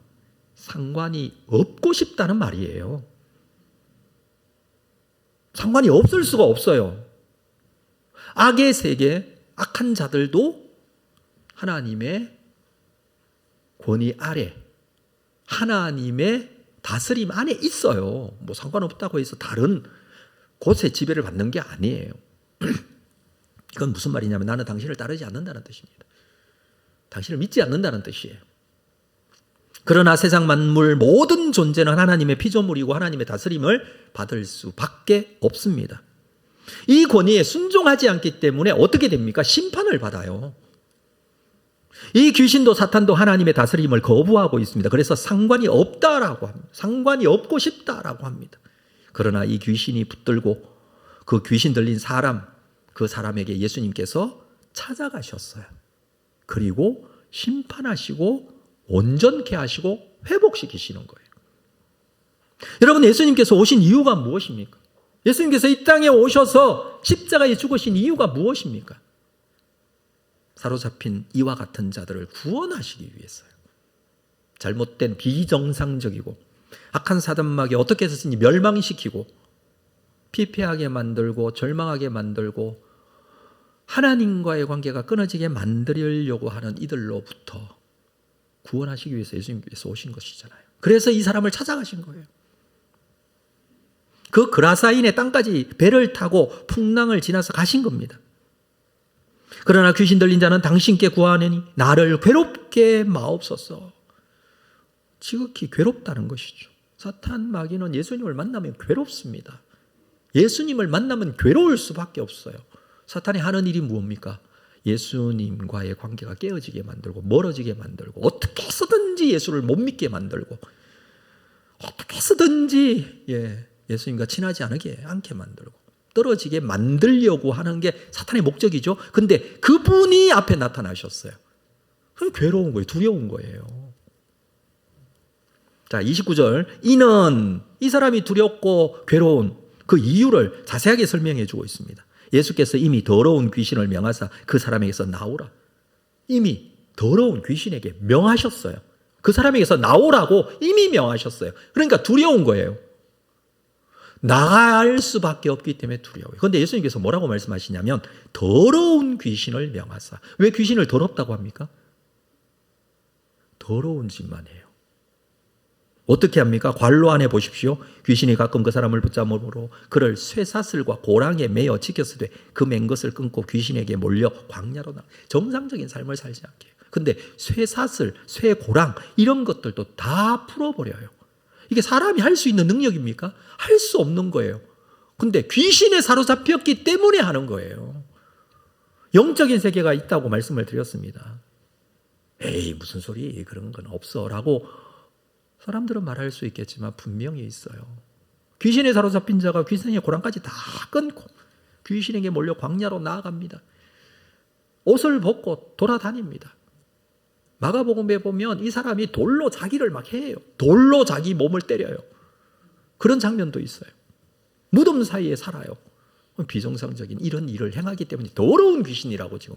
상관이 없고 싶다는 말이에요. 상관이 없을 수가 없어요. 악의 세계, 악한 자들도 하나님의 권위 아래, 하나님의 다스림 안에 있어요. 뭐 상관없다고 해서 다른 곳에 지배를 받는 게 아니에요. 이건 무슨 말이냐면, 나는 당신을 따르지 않는다는 뜻입니다. 당신을 믿지 않는다는 뜻이에요. 그러나 세상 만물 모든 존재는 하나님의 피조물이고 하나님의 다스림을 받을 수밖에 없습니다. 이 권위에 순종하지 않기 때문에 어떻게 됩니까? 심판을 받아요. 이 귀신도 사탄도 하나님의 다스림을 거부하고 있습니다. 그래서 상관이 없다라고 합니다. 상관이 없고 싶다라고 합니다. 그러나 이 귀신이 붙들고 그 귀신 들린 사람, 그 사람에게 예수님께서 찾아가셨어요. 그리고 심판하시고 온전케 하시고 회복시키시는 거예요. 여러분, 예수님께서 오신 이유가 무엇입니까? 예수님께서 이 땅에 오셔서 십자가에 죽으신 이유가 무엇입니까? 사로잡힌 이와 같은 자들을 구원하시기 위해서요. 잘못된 비정상적이고 악한 사단마귀 어떻게 해서든지 멸망시키고 피폐하게 만들고 절망하게 만들고 하나님과의 관계가 끊어지게 만들려고 하는 이들로부터 구원하시기 위해서 예수님께서 오신 것이잖아요. 그래서 이 사람을 찾아가신 거예요. 그 그라사인의 땅까지 배를 타고 풍랑을 지나서 가신 겁니다. 그러나 귀신 들린 자는 당신께 구하느니 나를 괴롭게 마옵소서. 지극히 괴롭다는 것이죠. 사탄 마귀는 예수님을 만나면 괴롭습니다. 예수님을 만나면 괴로울 수밖에 없어요. 사탄이 하는 일이 무엇입니까? 예수님과의 관계가 깨어지게 만들고 멀어지게 만들고 어떻게 해서든지 예수를 못 믿게 만들고 어떻게 해서든지 예수님과 친하지 않게 만들고 떨어지게 만들려고 하는 게 사탄의 목적이죠. 근데 그분이 앞에 나타나셨어요. 괴로운 거예요. 두려운 거예요. 자, 29절. 이는 이 사람이 두렵고 괴로운 그 이유를 자세하게 설명해 주고 있습니다. 예수께서 이미 더러운 귀신을 명하사 그 사람에게서 나오라. 이미 더러운 귀신에게 명하셨어요. 그 사람에게서 나오라고 이미 명하셨어요. 그러니까 두려운 거예요. 나갈 수밖에 없기 때문에 두려워요. 그런데 예수님께서 뭐라고 말씀하시냐면 더러운 귀신을 명하사. 왜 귀신을 더럽다고 합니까? 더러운 짓만 해요. 어떻게 합니까? 관로 안에 보십시오. 귀신이 가끔 그 사람을 붙잡으므로 그를 쇠사슬과 고랑에 매어 지켰으되 그 맨 것을 끊고 귀신에게 몰려 광야로 나. 정상적인 삶을 살지 않게 해요. 근데 쇠사슬, 쇠고랑 이런 것들도 다 풀어버려요. 이게 사람이 할 수 있는 능력입니까? 할 수 없는 거예요. 근데 귀신에 사로잡혔기 때문에 하는 거예요. 영적인 세계가 있다고 말씀을 드렸습니다. 에이 무슨 소리, 그런 건 없어 라고 사람들은 말할 수 있겠지만 분명히 있어요. 귀신에 사로잡힌 자가 귀신의 고랑까지 다 끊고 귀신에게 몰려 광야로 나아갑니다. 옷을 벗고 돌아다닙니다. 마가복음에 보면 이 사람이 돌로 자기를 막 해요. 돌로 자기 몸을 때려요. 그런 장면도 있어요. 무덤 사이에 살아요. 비정상적인 이런 일을 행하기 때문에 더러운 귀신이라고 지금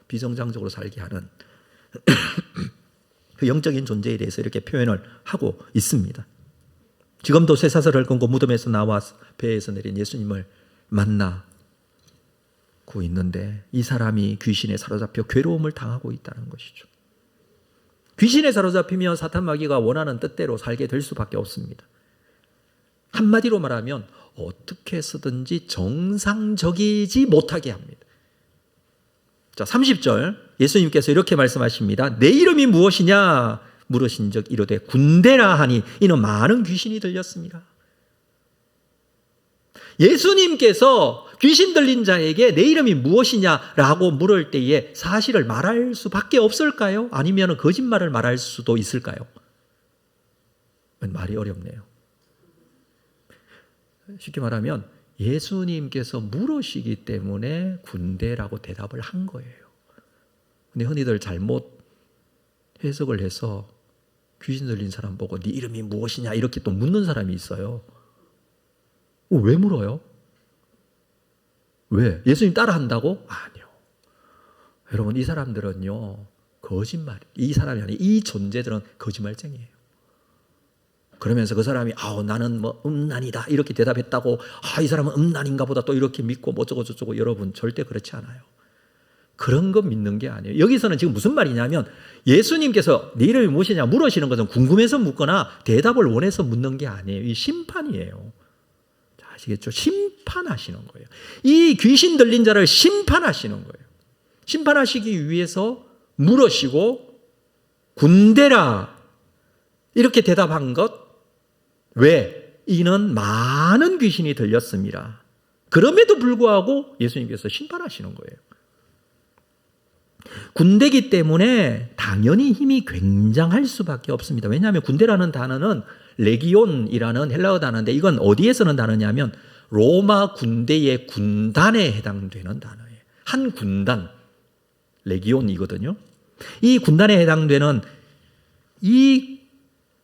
비정상적으로 살게 하는 그 영적인 존재에 대해서 이렇게 표현을 하고 있습니다. 지금도 쇠사슬을 끊고 무덤에서 나와 배에서 내린 예수님을 만나고 있는데 이 사람이 귀신에 사로잡혀 괴로움을 당하고 있다는 것이죠. 귀신에 사로잡히면 사탄 마귀가 원하는 뜻대로 살게 될 수밖에 없습니다. 한마디로 말하면 어떻게 해서든지 정상적이지 못하게 합니다. 자, 30절 예수님께서 이렇게 말씀하십니다. 내 이름이 무엇이냐 물으신즉 이르되 군대라 하니 이는 많은 귀신이 들렸습니다. 예수님께서 귀신 들린 자에게 내 이름이 무엇이냐라고 물을 때에 사실을 말할 수밖에 없을까요? 아니면 거짓말을 말할 수도 있을까요? 말이 어렵네요. 쉽게 말하면 예수님께서 물으시기 때문에 군대라고 대답을 한 거예요. 근데 흔히들 잘못 해석을 해서 귀신 들린 사람 보고 네 이름이 무엇이냐 이렇게 또 묻는 사람이 있어요. 왜 물어요? 왜? 예수님 따라한다고? 아니요. 여러분 이 사람들은요 거짓말. 이 사람이 아니 이 존재들은 거짓말쟁이에요. 그러면서 그 사람이 나는 뭐 음란이다 이렇게 대답했다고 이 사람은 음란인가 보다 또 이렇게 믿고 뭐 어쩌고 저쩌고 여러분 절대 그렇지 않아요. 그런 거 믿는 게 아니에요. 여기서는 지금 무슨 말이냐면 예수님께서 네 이름이 무엇이냐 물으시는 것은 궁금해서 묻거나 대답을 원해서 묻는 게 아니에요. 이 심판이에요. 자, 아시겠죠? 심판하시는 거예요. 이 귀신 들린 자를 심판하시는 거예요. 심판하시기 위해서 물으시고 군대라 이렇게 대답한 것. 왜? 이는 많은 귀신이 들렸습니다. 그럼에도 불구하고 예수님께서 심판하시는 거예요. 군대이기 때문에 당연히 힘이 굉장할 수밖에 없습니다. 왜냐하면 군대라는 단어는 레기온이라는 헬라어 단어인데 이건 어디에 쓰는 단어냐면 로마 군대의 군단에 해당되는 단어예요. 한 군단, 레기온이거든요. 이 군단에 해당되는 이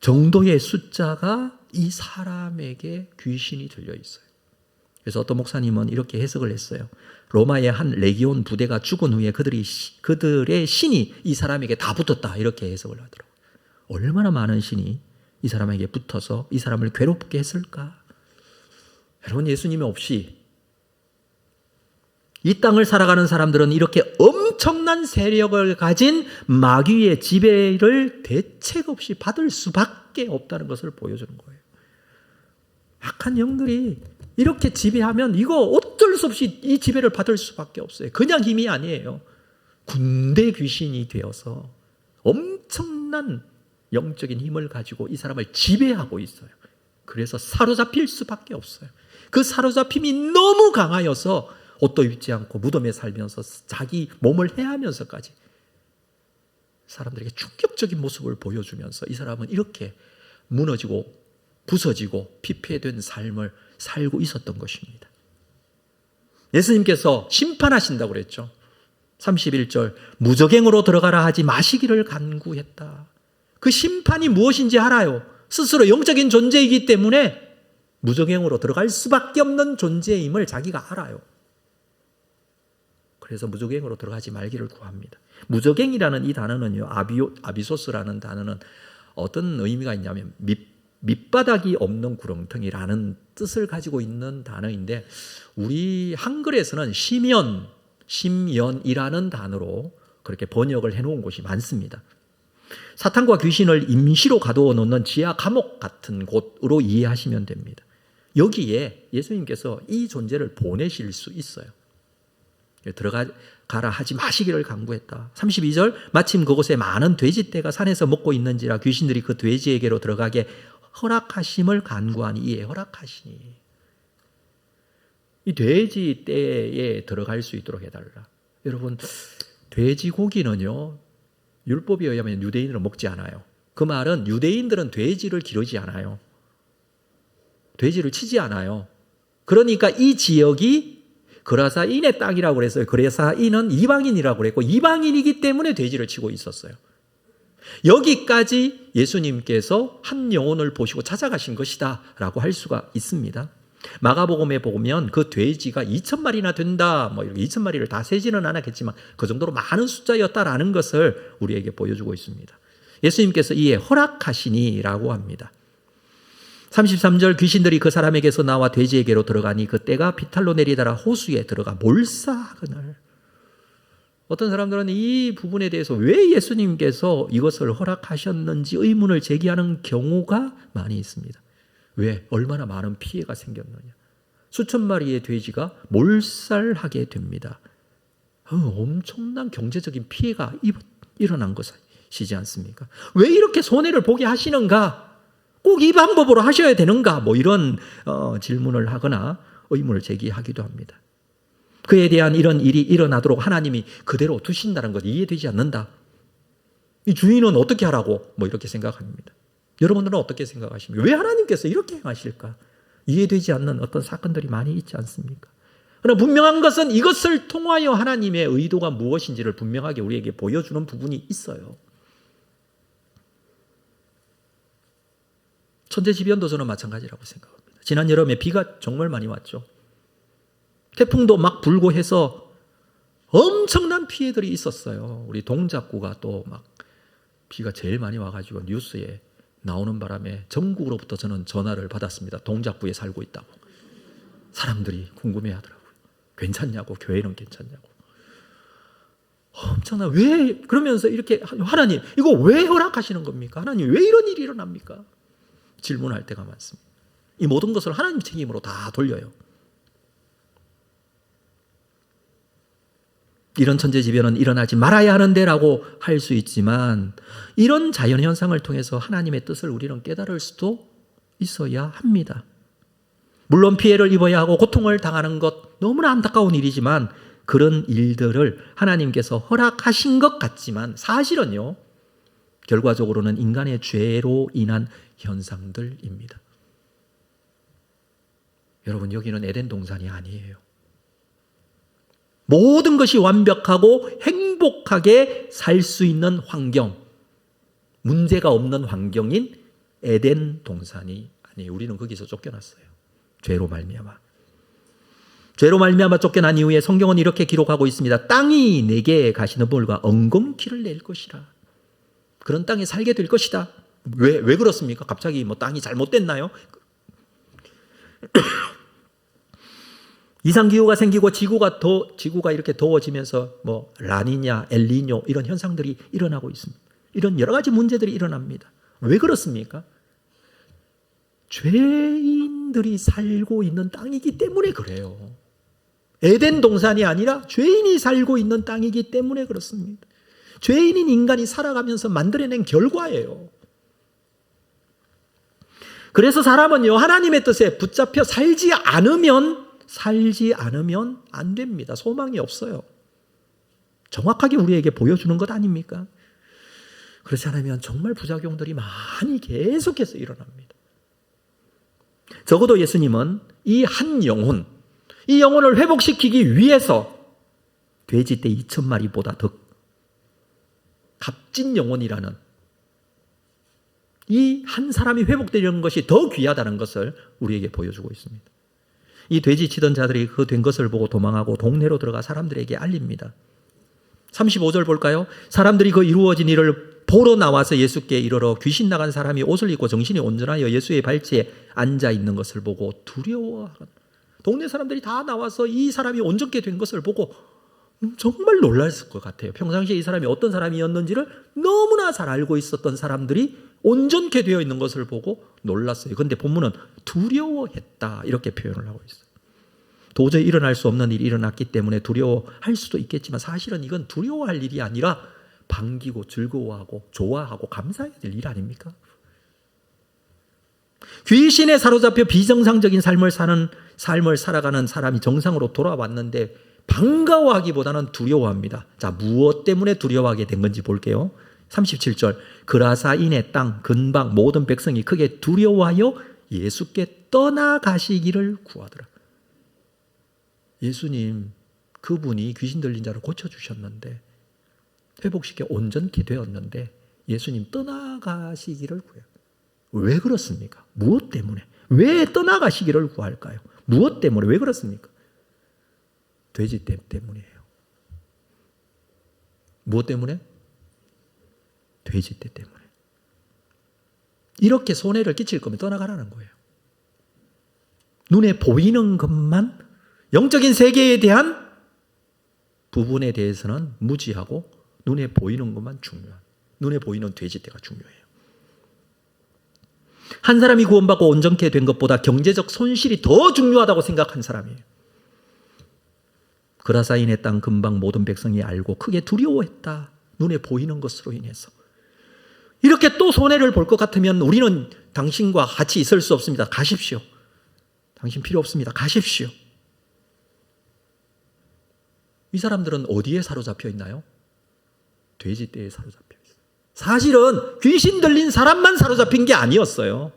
정도의 숫자가 이 사람에게 귀신이 들려 있어요. 그래서 어떤 목사님은 이렇게 해석을 했어요. 로마의 한 레기온 부대가 죽은 후에 그들의 신이 이 사람에게 다 붙었다 이렇게 해석을 하더라고요. 얼마나 많은 신이 이 사람에게 붙어서 이 사람을 괴롭게 했을까? 여러분 예수님 없이 이 땅을 살아가는 사람들은 이렇게 엄청난 세력을 가진 마귀의 지배를 대책 없이 받을 수밖에 없다는 것을 보여주는 거예요. 악한 영들이 이렇게 지배하면 이거 어쩔 수 없이 이 지배를 받을 수밖에 없어요. 그냥 힘이 아니에요. 군대 귀신이 되어서 엄청난 영적인 힘을 가지고 이 사람을 지배하고 있어요. 그래서 사로잡힐 수밖에 없어요. 그 사로잡힘이 너무 강하여서 옷도 입지 않고 무덤에 살면서 자기 몸을 해하면서까지 사람들에게 충격적인 모습을 보여주면서 이 사람은 이렇게 무너지고 부서지고 피폐된 삶을 살고 있었던 것입니다. 예수님께서 심판하신다고 그랬죠. 31절 무저갱으로 들어가라 하지 마시기를 간구했다. 그 심판이 무엇인지 알아요. 스스로 영적인 존재이기 때문에 무저갱으로 들어갈 수밖에 없는 존재임을 자기가 알아요. 그래서 무적행으로 들어가지 말기를 구합니다. 무적행이라는 이 단어는요, 아비소스라는 단어는 어떤 의미가 있냐면 밑바닥이 없는 구렁텅이라는 뜻을 가지고 있는 단어인데, 우리 한글에서는 심연이라는 단어로 그렇게 번역을 해놓은 곳이 많습니다. 사탄과 귀신을 임시로 가두어 놓는 지하 감옥 같은 곳으로 이해하시면 됩니다. 여기에 예수님께서 이 존재를 보내실 수 있어요. 들어가라 하지 마시기를 강구했다. 32절, 마침 그곳에 많은 돼지떼가 산에서 먹고 있는지라 귀신들이 그 돼지에게로 들어가게 허락하심을 간구하니, 이에 허락하시니. 이 돼지떼에 들어갈 수 있도록 해달라. 여러분, 돼지고기는요, 율법에 의하면 유대인들은 먹지 않아요. 그 말은 유대인들은 돼지를 기르지 않아요. 돼지를 치지 않아요. 그러니까 이 지역이 그라사인의 땅이라고 그랬어요. 그라사인은 이방인이라고 그랬고, 이방인이기 때문에 돼지를 치고 있었어요. 여기까지 예수님께서 한 영혼을 보시고 찾아가신 것이다 라고 할 수가 있습니다. 마가복음에 보면 그 돼지가 2,000마리나 된다, 뭐 이렇게 2,000마리를 다 세지는 않았겠지만 그 정도로 많은 숫자였다라는 것을 우리에게 보여주고 있습니다. 예수님께서 이에 허락하시니 라고 합니다. 33절, 귀신들이 그 사람에게서 나와 돼지에게로 들어가니 그 떼가 비탈로 내리다가 호수에 들어가 몰사하거늘. 어떤 사람들은 이 부분에 대해서 왜 예수님께서 이것을 허락하셨는지 의문을 제기하는 경우가 많이 있습니다. 왜? 얼마나 많은 피해가 생겼느냐. 수천 마리의 돼지가 몰살하게 됩니다. 엄청난 경제적인 피해가 일어난 것이지 않습니까? 왜 이렇게 손해를 보게 하시는가? 꼭 이 방법으로 하셔야 되는가? 뭐 이런 질문을 하거나 의문을 제기하기도 합니다. 그에 대한 이런 일이 일어나도록 하나님이 그대로 두신다는 것 이해되지 않는다. 이 주인은 어떻게 하라고? 뭐 이렇게 생각합니다. 여러분들은 어떻게 생각하십니까? 왜 하나님께서 이렇게 행하실까? 이해되지 않는 어떤 사건들이 많이 있지 않습니까? 그러나 분명한 것은 이것을 통하여 하나님의 의도가 무엇인지를 분명하게 우리에게 보여주는 부분이 있어요. 천재지변도 저는 마찬가지라고 생각합니다. 지난 여름에 비가 정말 많이 왔죠. 태풍도 막 불고 해서 엄청난 피해들이 있었어요. 우리 동작구가 또 막 비가 제일 많이 와가지고 뉴스에 나오는 바람에 전국으로부터 저는 전화를 받았습니다. 동작구에 살고 있다고. 사람들이 궁금해하더라고요. 괜찮냐고, 교회는 괜찮냐고. 엄청나. 왜 그러면서 이렇게 하나님 이거 왜 허락하시는 겁니까? 하나님 왜 이런 일이 일어납니까? 질문할 때가 많습니다. 이 모든 것을 하나님 책임으로 다 돌려요. 이런 천재지변은 일어나지 말아야 하는데라고 할 수 있지만 이런 자연현상을 통해서 하나님의 뜻을 우리는 깨달을 수도 있어야 합니다. 물론 피해를 입어야 하고 고통을 당하는 것 너무나 안타까운 일이지만 그런 일들을 하나님께서 허락하신 것 같지만 사실은요, 결과적으로는 인간의 죄로 인한 현상들입니다. 여러분, 여기는 에덴 동산이 아니에요. 모든 것이 완벽하고 행복하게 살 수 있는 환경, 문제가 없는 환경인 에덴 동산이 아니에요. 우리는 거기서 쫓겨났어요. 죄로 말미암아. 죄로 말미암아 쫓겨난 이후에 성경은 이렇게 기록하고 있습니다. 땅이 내게 가시는 물과 엉겅퀴를 낼 것이라. 그런 땅에 살게 될 것이다. 왜 그렇습니까? 갑자기 뭐 땅이 잘못됐나요? 이상기후가 생기고 지구가 이렇게 더워지면서 뭐 라니냐, 엘니뇨 이런 현상들이 일어나고 있습니다. 이런 여러 가지 문제들이 일어납니다. 왜 그렇습니까? 죄인들이 살고 있는 땅이기 때문에 그래요. 에덴 동산이 아니라 죄인이 살고 있는 땅이기 때문에 그렇습니다. 죄인인 인간이 살아가면서 만들어낸 결과예요. 그래서 사람은요, 하나님의 뜻에 붙잡혀 살지 않으면 안 됩니다. 소망이 없어요. 정확하게 우리에게 보여주는 것 아닙니까? 그렇지 않으면 정말 부작용들이 많이 계속해서 일어납니다. 적어도 예수님은 이 한 영혼, 이 영혼을 회복시키기 위해서 돼지떼 2,000마리보다 더 값진 영혼이라는 이 한 사람이 회복되려는 것이 더 귀하다는 것을 우리에게 보여주고 있습니다. 이 돼지 치던 자들이 그 된 것을 보고 도망하고 동네로 들어가 사람들에게 알립니다. 35절 볼까요? 사람들이 그 이루어진 일을 보러 나와서 예수께 이르러 귀신 나간 사람이 옷을 입고 정신이 온전하여 예수의 발치에 앉아 있는 것을 보고 두려워하는, 동네 사람들이 다 나와서 이 사람이 온전케 된 것을 보고 정말 놀랐을 것 같아요. 평상시에 이 사람이 어떤 사람이었는지를 너무나 잘 알고 있었던 사람들이 온전케 되어 있는 것을 보고 놀랐어요. 그런데 본문은 두려워했다 이렇게 표현을 하고 있어요. 도저히 일어날 수 없는 일이 일어났기 때문에 두려워할 수도 있겠지만 사실은 이건 두려워할 일이 아니라 반기고 즐거워하고 좋아하고 감사해야 될 일 아닙니까? 귀신에 사로잡혀 비정상적인 삶을 살아가는 사람이 정상으로 돌아왔는데 반가워하기보다는 두려워합니다. 자, 무엇 때문에 두려워하게 된 건지 볼게요. 37절, 그라사인의 땅 근방 모든 백성이 크게 두려워하여 예수께 떠나가시기를 구하더라. 예수님, 그분이 귀신 들린 자를 고쳐주셨는데 회복시켜 온전케 되었는데 예수님 떠나가시기를 구해요. 왜 그렇습니까? 무엇 때문에? 왜 떠나가시기를 구할까요? 무엇 때문에? 왜 그렇습니까? 돼지떼 때문이에요. 무엇 때문에? 돼지떼 때문에. 이렇게 손해를 끼칠 거면 떠나가라는 거예요. 눈에 보이는 것만, 영적인 세계에 대한 부분에 대해서는 무지하고 눈에 보이는 것만 중요한, 눈에 보이는 돼지떼가 중요해요. 한 사람이 구원받고 온전케 된 것보다 경제적 손실이 더 중요하다고 생각한 사람이에요. 그라사인의 땅 근방 모든 백성이 알고 크게 두려워했다. 눈에 보이는 것으로 인해서. 이렇게 또 손해를 볼 것 같으면 우리는 당신과 같이 있을 수 없습니다. 가십시오. 당신 필요 없습니다. 가십시오. 이 사람들은 어디에 사로잡혀 있나요? 돼지떼에 사로잡혀 있어요. 사실은 귀신 들린 사람만 사로잡힌 게 아니었어요.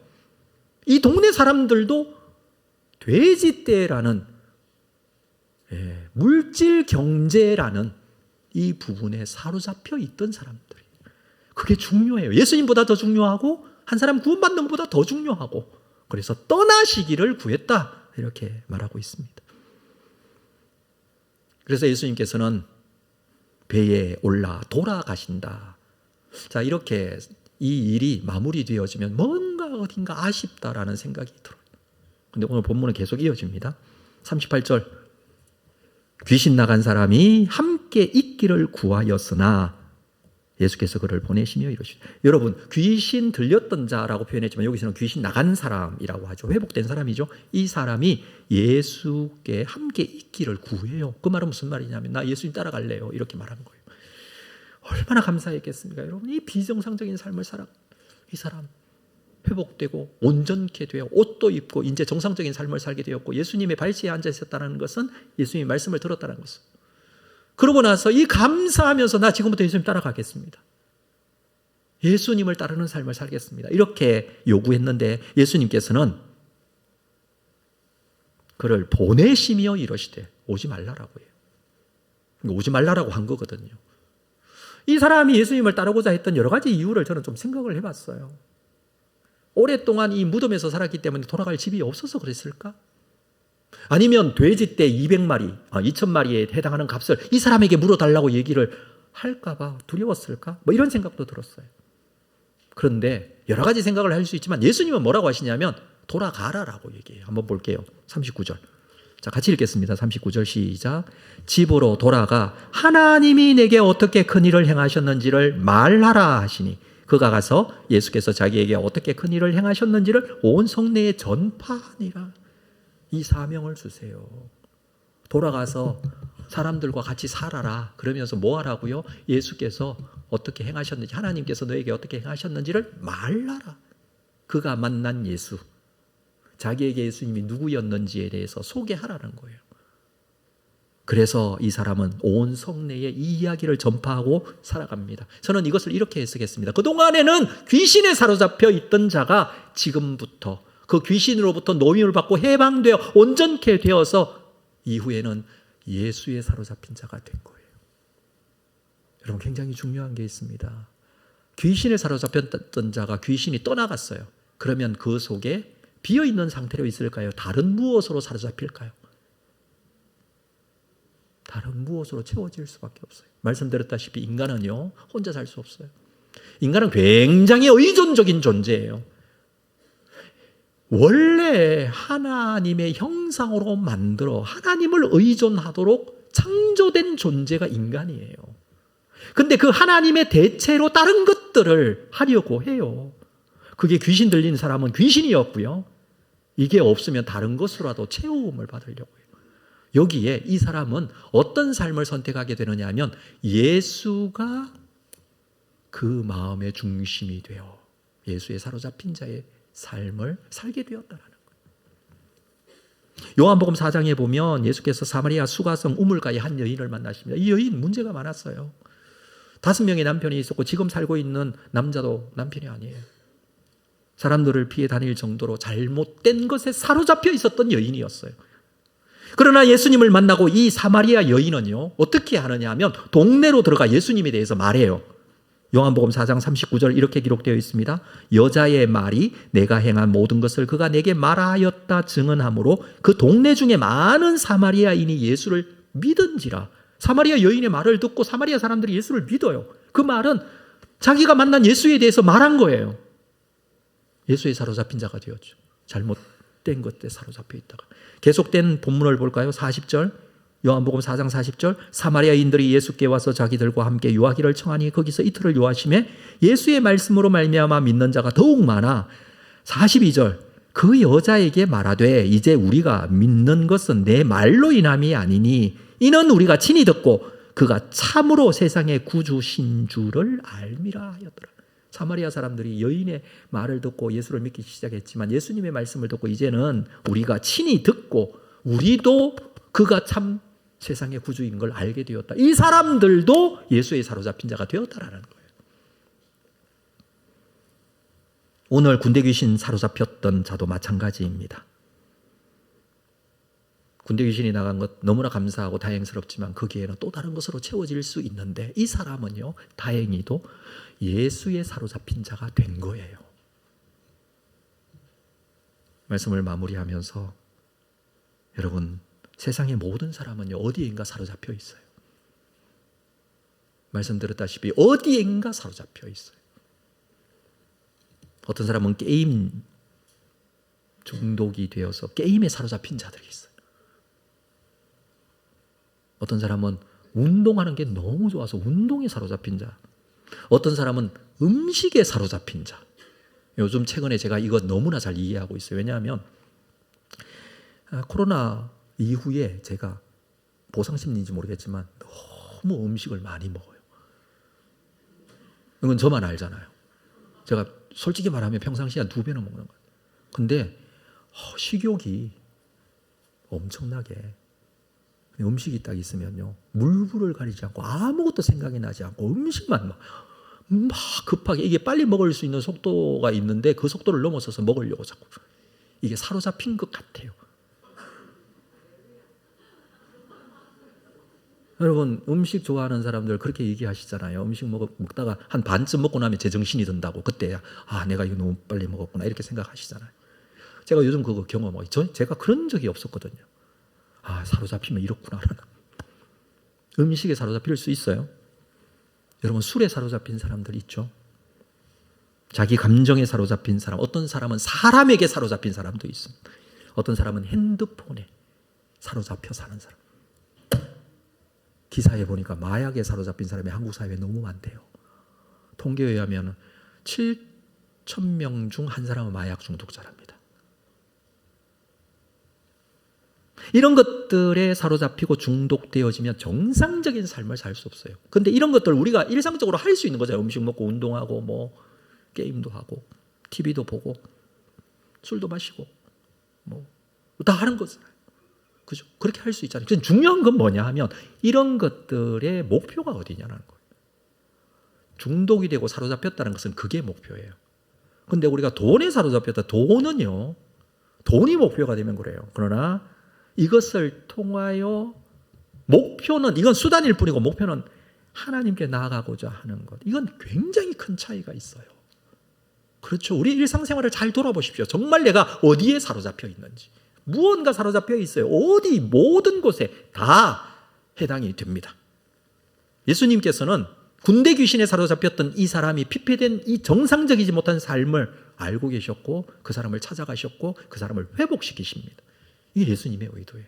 이 동네 사람들도 돼지떼라는 물질 경제라는 이 부분에 사로잡혀 있던 사람들이. 그게 중요해요. 예수님보다 더 중요하고 한 사람 구원받는 것보다 더 중요하고, 그래서 떠나시기를 구했다 이렇게 말하고 있습니다. 그래서 예수님께서는 배에 올라 돌아가신다. 자, 이렇게 이 일이 마무리되어지면 뭔가 어딘가 아쉽다라는 생각이 들어요. 근데 오늘 본문은 계속 이어집니다. 38절, 귀신 나간 사람이 함께 있기를 구하였으나 예수께서 그를 보내시며 이러시되. 여러분, 귀신 들렸던 자라고 표현했지만 여기서는 귀신 나간 사람이라고 하죠. 회복된 사람이죠. 이 사람이 예수께 함께 있기를 구해요. 그 말은 무슨 말이냐면 나 예수님 따라갈래요 이렇게 말하는 거예요. 얼마나 감사했겠습니까? 여러분, 이 비정상적인 삶을 살아 이 사람 회복되고 온전케 되어 옷도 입고 이제 정상적인 삶을 살게 되었고 예수님의 발치에 앉아 있었다는 것은 예수님의 말씀을 들었다는 것은. 그러고 나서 이 감사하면서 나 지금부터 예수님 따라가겠습니다. 예수님을 따르는 삶을 살겠습니다. 이렇게 요구했는데 예수님께서는 그를 보내시며 이러시되 오지 말라라고 해요. 오지 말라라고 한 거거든요. 이 사람이 예수님을 따르고자 했던 여러 가지 이유를 저는 좀 생각을 해봤어요. 오랫동안 이 무덤에서 살았기 때문에 돌아갈 집이 없어서 그랬을까? 아니면 돼지떼 200마리, 2000마리에 해당하는 값을 이 사람에게 물어달라고 얘기를 할까봐 두려웠을까? 뭐 이런 생각도 들었어요. 그런데 여러 가지 생각을 할 수 있지만 예수님은 뭐라고 하시냐면 돌아가라라고 얘기해요. 한번 볼게요. 39절. 자, 같이 읽겠습니다. 39절 시작. 집으로 돌아가 하나님이 내게 어떻게 큰 일을 행하셨는지를 말하라 하시니 그가 가서 예수께서 자기에게 어떻게 큰 일을 행하셨는지를 온 성내에 전파하니라. 이 사명을 주세요. 돌아가서 사람들과 같이 살아라. 그러면서 뭐 하라고요? 예수께서 어떻게 행하셨는지, 하나님께서 너에게 어떻게 행하셨는지를 말하라. 그가 만난 예수, 자기에게 예수님이 누구였는지에 대해서 소개하라는 거예요. 그래서 이 사람은 온 성내에 이 이야기를 전파하고 살아갑니다. 저는 이것을 이렇게 해석했습니다. 그동안에는 귀신에 사로잡혀 있던 자가 지금부터 그 귀신으로부터 노임을 받고 해방되어 온전케 되어서 이후에는 예수에 사로잡힌 자가 된 거예요. 여러분, 굉장히 중요한 게 있습니다. 귀신에 사로잡혔던 자가 귀신이 떠나갔어요. 그러면 그 속에 비어있는 상태로 있을까요? 다른 무엇으로 사로잡힐까요? 다른 무엇으로 채워질 수밖에 없어요. 말씀드렸다시피 인간은요, 혼자 살 수 없어요. 인간은 굉장히 의존적인 존재예요. 원래 하나님의 형상으로 만들어 하나님을 의존하도록 창조된 존재가 인간이에요. 근데 그 하나님의 대체로 다른 것들을 하려고 해요. 그게 귀신 들린 사람은 귀신이었고요. 이게 없으면 다른 것으로라도 채움을 받으려고 해요. 여기에 이 사람은 어떤 삶을 선택하게 되느냐 하면 예수가 그 마음의 중심이 되어 예수의 사로잡힌 자의 삶을 살게 되었다라는 거예요. 요한복음 4장에 보면 예수께서 사마리아 수가성 우물가에 한 여인을 만나십니다. 이 여인 문제가 많았어요. 5명의 남편이 있었고 지금 살고 있는 남자도 남편이 아니에요. 사람들을 피해 다닐 정도로 잘못된 것에 사로잡혀 있었던 여인이었어요. 그러나 예수님을 만나고 이 사마리아 여인은요, 어떻게 하느냐 하면 동네로 들어가 예수님에 대해서 말해요. 요한복음 4장 39절 이렇게 기록되어 있습니다. 여자의 말이 내가 행한 모든 것을 그가 내게 말하였다 증언하므로 그 동네 중에 많은 사마리아인이 예수를 믿은지라. 사마리아 여인의 말을 듣고 사마리아 사람들이 예수를 믿어요. 그 말은 자기가 만난 예수에 대해서 말한 거예요. 예수의 사로잡힌 자가 되었죠. 잘못된 것에 사로잡혀 있다가. 계속된 본문을 볼까요? 40절 요한복음 4장 40절 사마리아인들이 예수께 와서 자기들과 함께 유하기를 청하니 거기서 이틀을 유하심에 예수의 말씀으로 말미암아 믿는 자가 더욱 많아. 42절 그 여자에게 말하되 이제 우리가 믿는 것은 내 말로 인함이 아니니 이는 우리가 친히 듣고 그가 참으로 세상의 구주신 줄을 알미라 하였더라. 사마리아 사람들이 여인의 말을 듣고 예수를 믿기 시작했지만 예수님의 말씀을 듣고 이제는 우리가 친히 듣고 우리도 그가 참 세상의 구주인 걸 알게 되었다. 이 사람들도 예수의 사로잡힌 자가 되었다라는 거예요. 오늘 군대 귀신 사로잡혔던 자도 마찬가지입니다. 군대 귀신이 나간 것 너무나 감사하고 다행스럽지만 거기에는 또 다른 것으로 채워질 수 있는데 이 사람은요, 다행히도 예수의 사로잡힌 자가 된 거예요. 말씀을 마무리하면서 여러분, 세상의 모든 사람은요, 어디엔가 사로잡혀 있어요. 말씀드렸다시피 어디엔가 사로잡혀 있어요. 어떤 사람은 게임 중독이 되어서 게임에 사로잡힌 자들이 있어요. 어떤 사람은 운동하는 게 너무 좋아서 운동에 사로잡힌 자. 어떤 사람은 음식에 사로잡힌 자. 요즘 최근에 제가 이거 너무나 잘 이해하고 있어요. 왜냐하면 코로나 이후에 제가 보상심리인지 모르겠지만 너무 음식을 많이 먹어요. 이건 저만 알잖아요. 제가 솔직히 말하면 평상시에 한 2배는 먹는 거예요. 근데 식욕이 엄청나게 음식이 딱 있으면요, 물불을 가리지 않고 아무것도 생각이 나지 않고 음식만 막 급하게, 이게 빨리 먹을 수 있는 속도가 있는데 그 속도를 넘어서서 먹으려고 자꾸, 이게 사로잡힌 것 같아요. 여러분, 음식 좋아하는 사람들 그렇게 얘기하시잖아요. 음식 먹다가 한 반쯤 먹고 나면 제정신이 든다고. 그때야 내가 이거 너무 빨리 먹었구나 이렇게 생각하시잖아요. 제가 요즘 그거 경험하고, 제가 그런 적이 없었거든요. 사로잡히면 이렇구나. 음식에 사로잡힐 수 있어요. 여러분, 술에 사로잡힌 사람들 있죠. 자기 감정에 사로잡힌 사람, 어떤 사람은 사람에게 사로잡힌 사람도 있습니다. 어떤 사람은 핸드폰에 사로잡혀 사는 사람. 기사에 보니까 마약에 사로잡힌 사람이 한국 사회에 너무 많대요. 통계에 의하면 7,000명 중 한 사람은 마약 중독자랍니다. 이런 것들에 사로잡히고 중독되어지면 정상적인 삶을 살 수 없어요. 근데 이런 것들 우리가 일상적으로 할 수 있는 거죠. 음식 먹고 운동하고 게임도 하고 TV도 보고 술도 마시고 다 하는 거잖아요. 그죠? 그렇게 할 수 있잖아요. 근데 중요한 건 뭐냐 하면 이런 것들의 목표가 어디냐는 거예요. 중독이 되고 사로잡혔다는 것은 그게 목표예요. 근데 우리가 돈에 사로잡혔다. 돈은요, 돈이 목표가 되면 그래요. 그러나 이것을 통하여 목표는, 이건 수단일 뿐이고 목표는 하나님께 나아가고자 하는 것. 이건 굉장히 큰 차이가 있어요. 그렇죠. 우리 일상생활을 잘 돌아보십시오. 정말 내가 어디에 사로잡혀 있는지. 무언가 사로잡혀 있어요. 어디 모든 곳에 다 해당이 됩니다. 예수님께서는 군대 귀신에 사로잡혔던 이 사람이 피폐된 이 정상적이지 못한 삶을 알고 계셨고 그 사람을 찾아가셨고 그 사람을 회복시키십니다. 이게 예수님의 의도예요.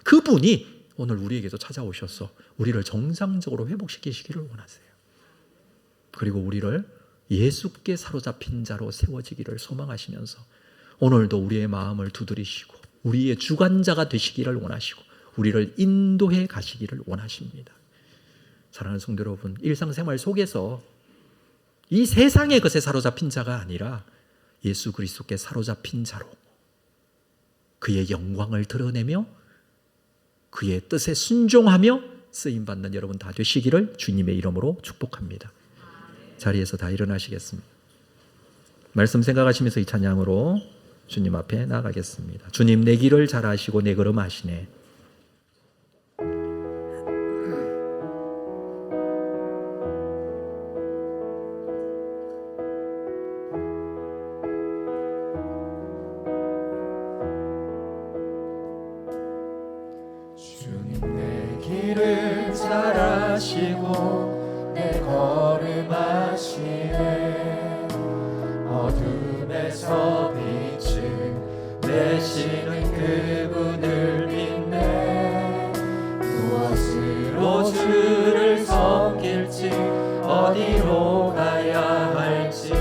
그분이 오늘 우리에게도 찾아오셔서 우리를 정상적으로 회복시키시기를 원하세요. 그리고 우리를 예수께 사로잡힌 자로 세워지기를 소망하시면서 오늘도 우리의 마음을 두드리시고 우리의 주관자가 되시기를 원하시고 우리를 인도해 가시기를 원하십니다. 사랑하는 성도 여러분, 일상생활 속에서 이 세상의 것에 사로잡힌 자가 아니라 예수 그리스도께 사로잡힌 자로 그의 영광을 드러내며 그의 뜻에 순종하며 쓰임받는 여러분 다 되시기를 주님의 이름으로 축복합니다. 자리에서 다 일어나시겠습니다. 말씀 생각하시면서 이 찬양으로 주님 앞에 나가겠습니다. 주님 내 길을 잘 아시고 내 걸음 아시네. 주님 내 길을 잘 아시고 내 걸음 아시네. 어둠에서 빛을 내시는 그분을 믿네. 무엇으로 주를 섬길지 어디로 가야 할지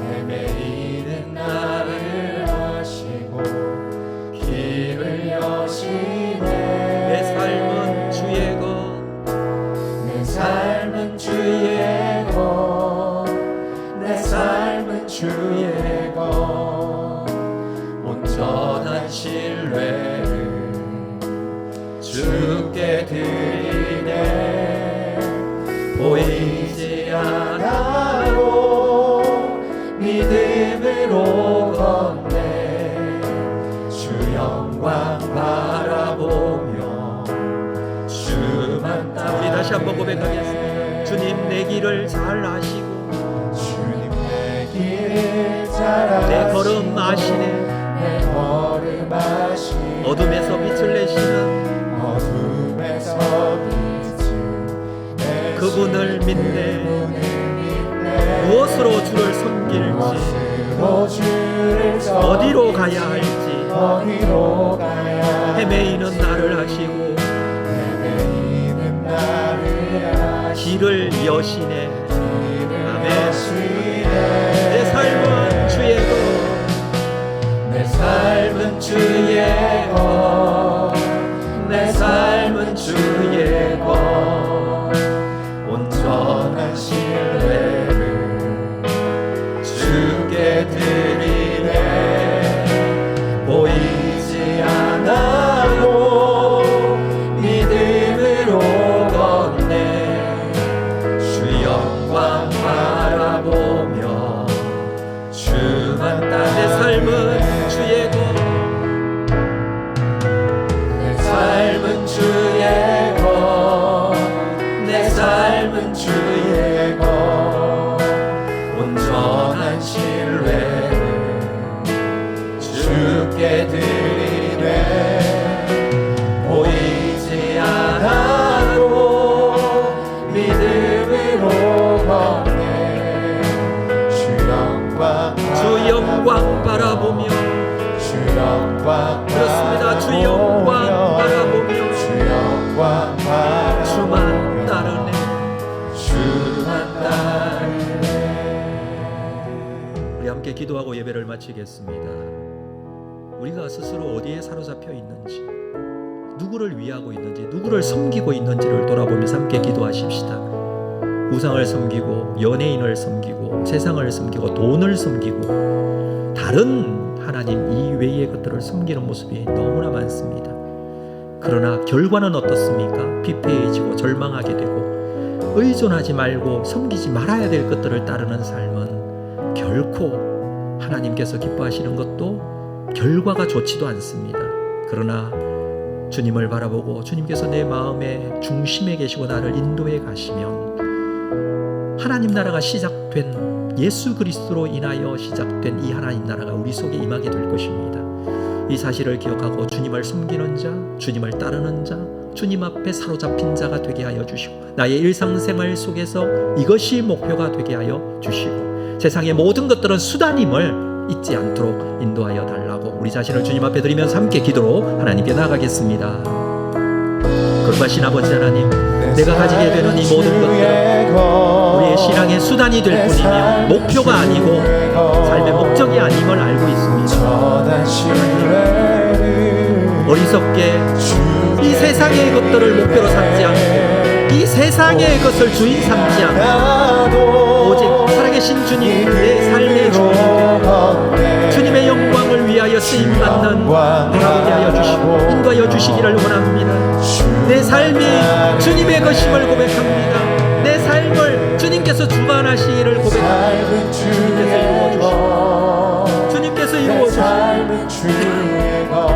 헤매이는 나를 아시고 길을 여시네. 내 삶은 주의 것, 내 삶은 주의 것, 내 삶은 주의 것. 온전한 신뢰를 주께 드리네. 보이지 않아도 믿음으로 걷네. 주 영광 바라보며 주만 따라. 우리 다시 한번 고백하겠습니다. 주님 내 길을 잘 아시고 주님 내 길을 잘 아시고 내 걸음 아시네. 내 걸음 아시네. 어둠에서 빛을 내시는 어둠에서 빛을 내시는 그분을 믿네. 그분을 믿네. 무엇으로 주를 섬길지 무엇으로 주를 어디로 가야 할지 어디로 가야 헤매이는 나를 아시고 헤매이는 나를 길을 여시네. 아멘. 내 내 삶은 주의 것, 내 삶은 주의 것, 내 삶은 주의 것. 온전한 신뢰를 주께 드리네. 보이지 않아도 믿음으로 걷네. 주 영광 바라보며 주만 따라. 내 삶은 주의 것, 내 삶은 주의 것, 내 삶은 주의 것. 온전한 신뢰를 주께 드리네. 보이지 않아도 믿음으로 걷네. 주 영광 주 영광 바라보며 주 영광 그렇습니다. 주 영광 바라보며 주 영광 바라보며 주만 따르네. 주만 따르네. 우리 함께 기도하고 예배를 마치겠습니다. 우리가 스스로 어디에 사로잡혀 있는지, 누구를 위하고 있는지, 누구를 섬기고 있는지를 돌아보면서 함께 기도하십시다. 우상을 섬기고 연예인을 섬기고 세상을 섬기고 돈을 섬기고 다른 하나님 이외의 것들을 섬기는 모습이 너무나 많습니다. 그러나 결과는 어떻습니까? 피폐해지고 절망하게 되고 의존하지 말고 섬기지 말아야 될 것들을 따르는 삶은 결코 하나님께서 기뻐하시는 것도 결과가 좋지도 않습니다. 그러나 주님을 바라보고 주님께서 내 마음의 중심에 계시고 나를 인도해 가시면 하나님 나라가 시작된 예수 그리스도로 인하여 시작된 이 하나님 나라가 우리 속에 임하게 될 것입니다. 이 사실을 기억하고 주님을 섬기는 자, 주님을 따르는 자, 주님 앞에 사로잡힌 자가 되게 하여 주시고 나의 일상생활 속에서 이것이 목표가 되게 하여 주시고 세상의 모든 것들은 수단임을 잊지 않도록 인도하여 달라고 우리 자신을 주님 앞에 드리면서 함께 기도로 하나님께 나아가겠습니다. 거룩하신 아버지 하나님, 내가 가지게 되는 이 모든 것들은 우리의 신앙의 수단이 될 뿐이며 목표가 아니고 삶의 목적이 아님을 알고 있습니다. 어리석게 이 세상의 것들을 목표로 삼지 않고 이 세상의 것을 주인 삼지 않고 오직 살아계신 주님, 내 삶의 주님, 주님의 영광을 위하여 쓰임받는 하나님이 하여 주시고 인도하여 주시기를 원합니다. 내 삶이 주님의 것임을 고백합니다. 내 삶을 주님께서 주관하시기를 고백합니다. 주님께서 이루어주시고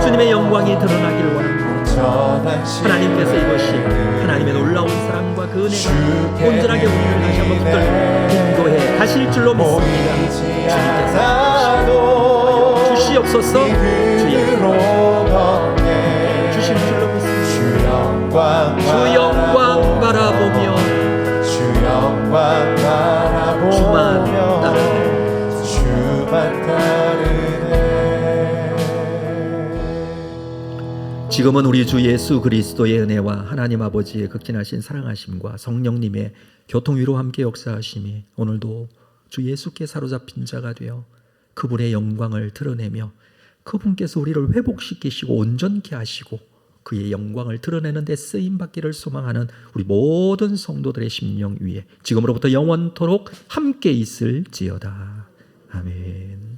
주님의 영광이 드러나기를 원합니다. 하나님께서 이것이 하나님의 놀라운 사랑과 그 은혜가 온전하게 우리를 다시 한번 붙들고 인도해 가실 줄로 믿습니다. 주님께서 주시옵소서. 주의 주실 줄로 믿습니다. 주 영광 바라보며 주만 따르네. 지금은 우리 주 예수 그리스도의 은혜와 하나님 아버지의 극진하신 사랑하심과 성령님의 교통위로 함께 역사하심이 오늘도 주 예수께 사로잡힌 자가 되어 그분의 영광을 드러내며 그분께서 우리를 회복시키시고 온전케 하시고 그의 영광을 드러내는 데 쓰임받기를 소망하는 우리 모든 성도들의 심령 위에 지금으로부터 영원토록 함께 있을지어다. 아멘.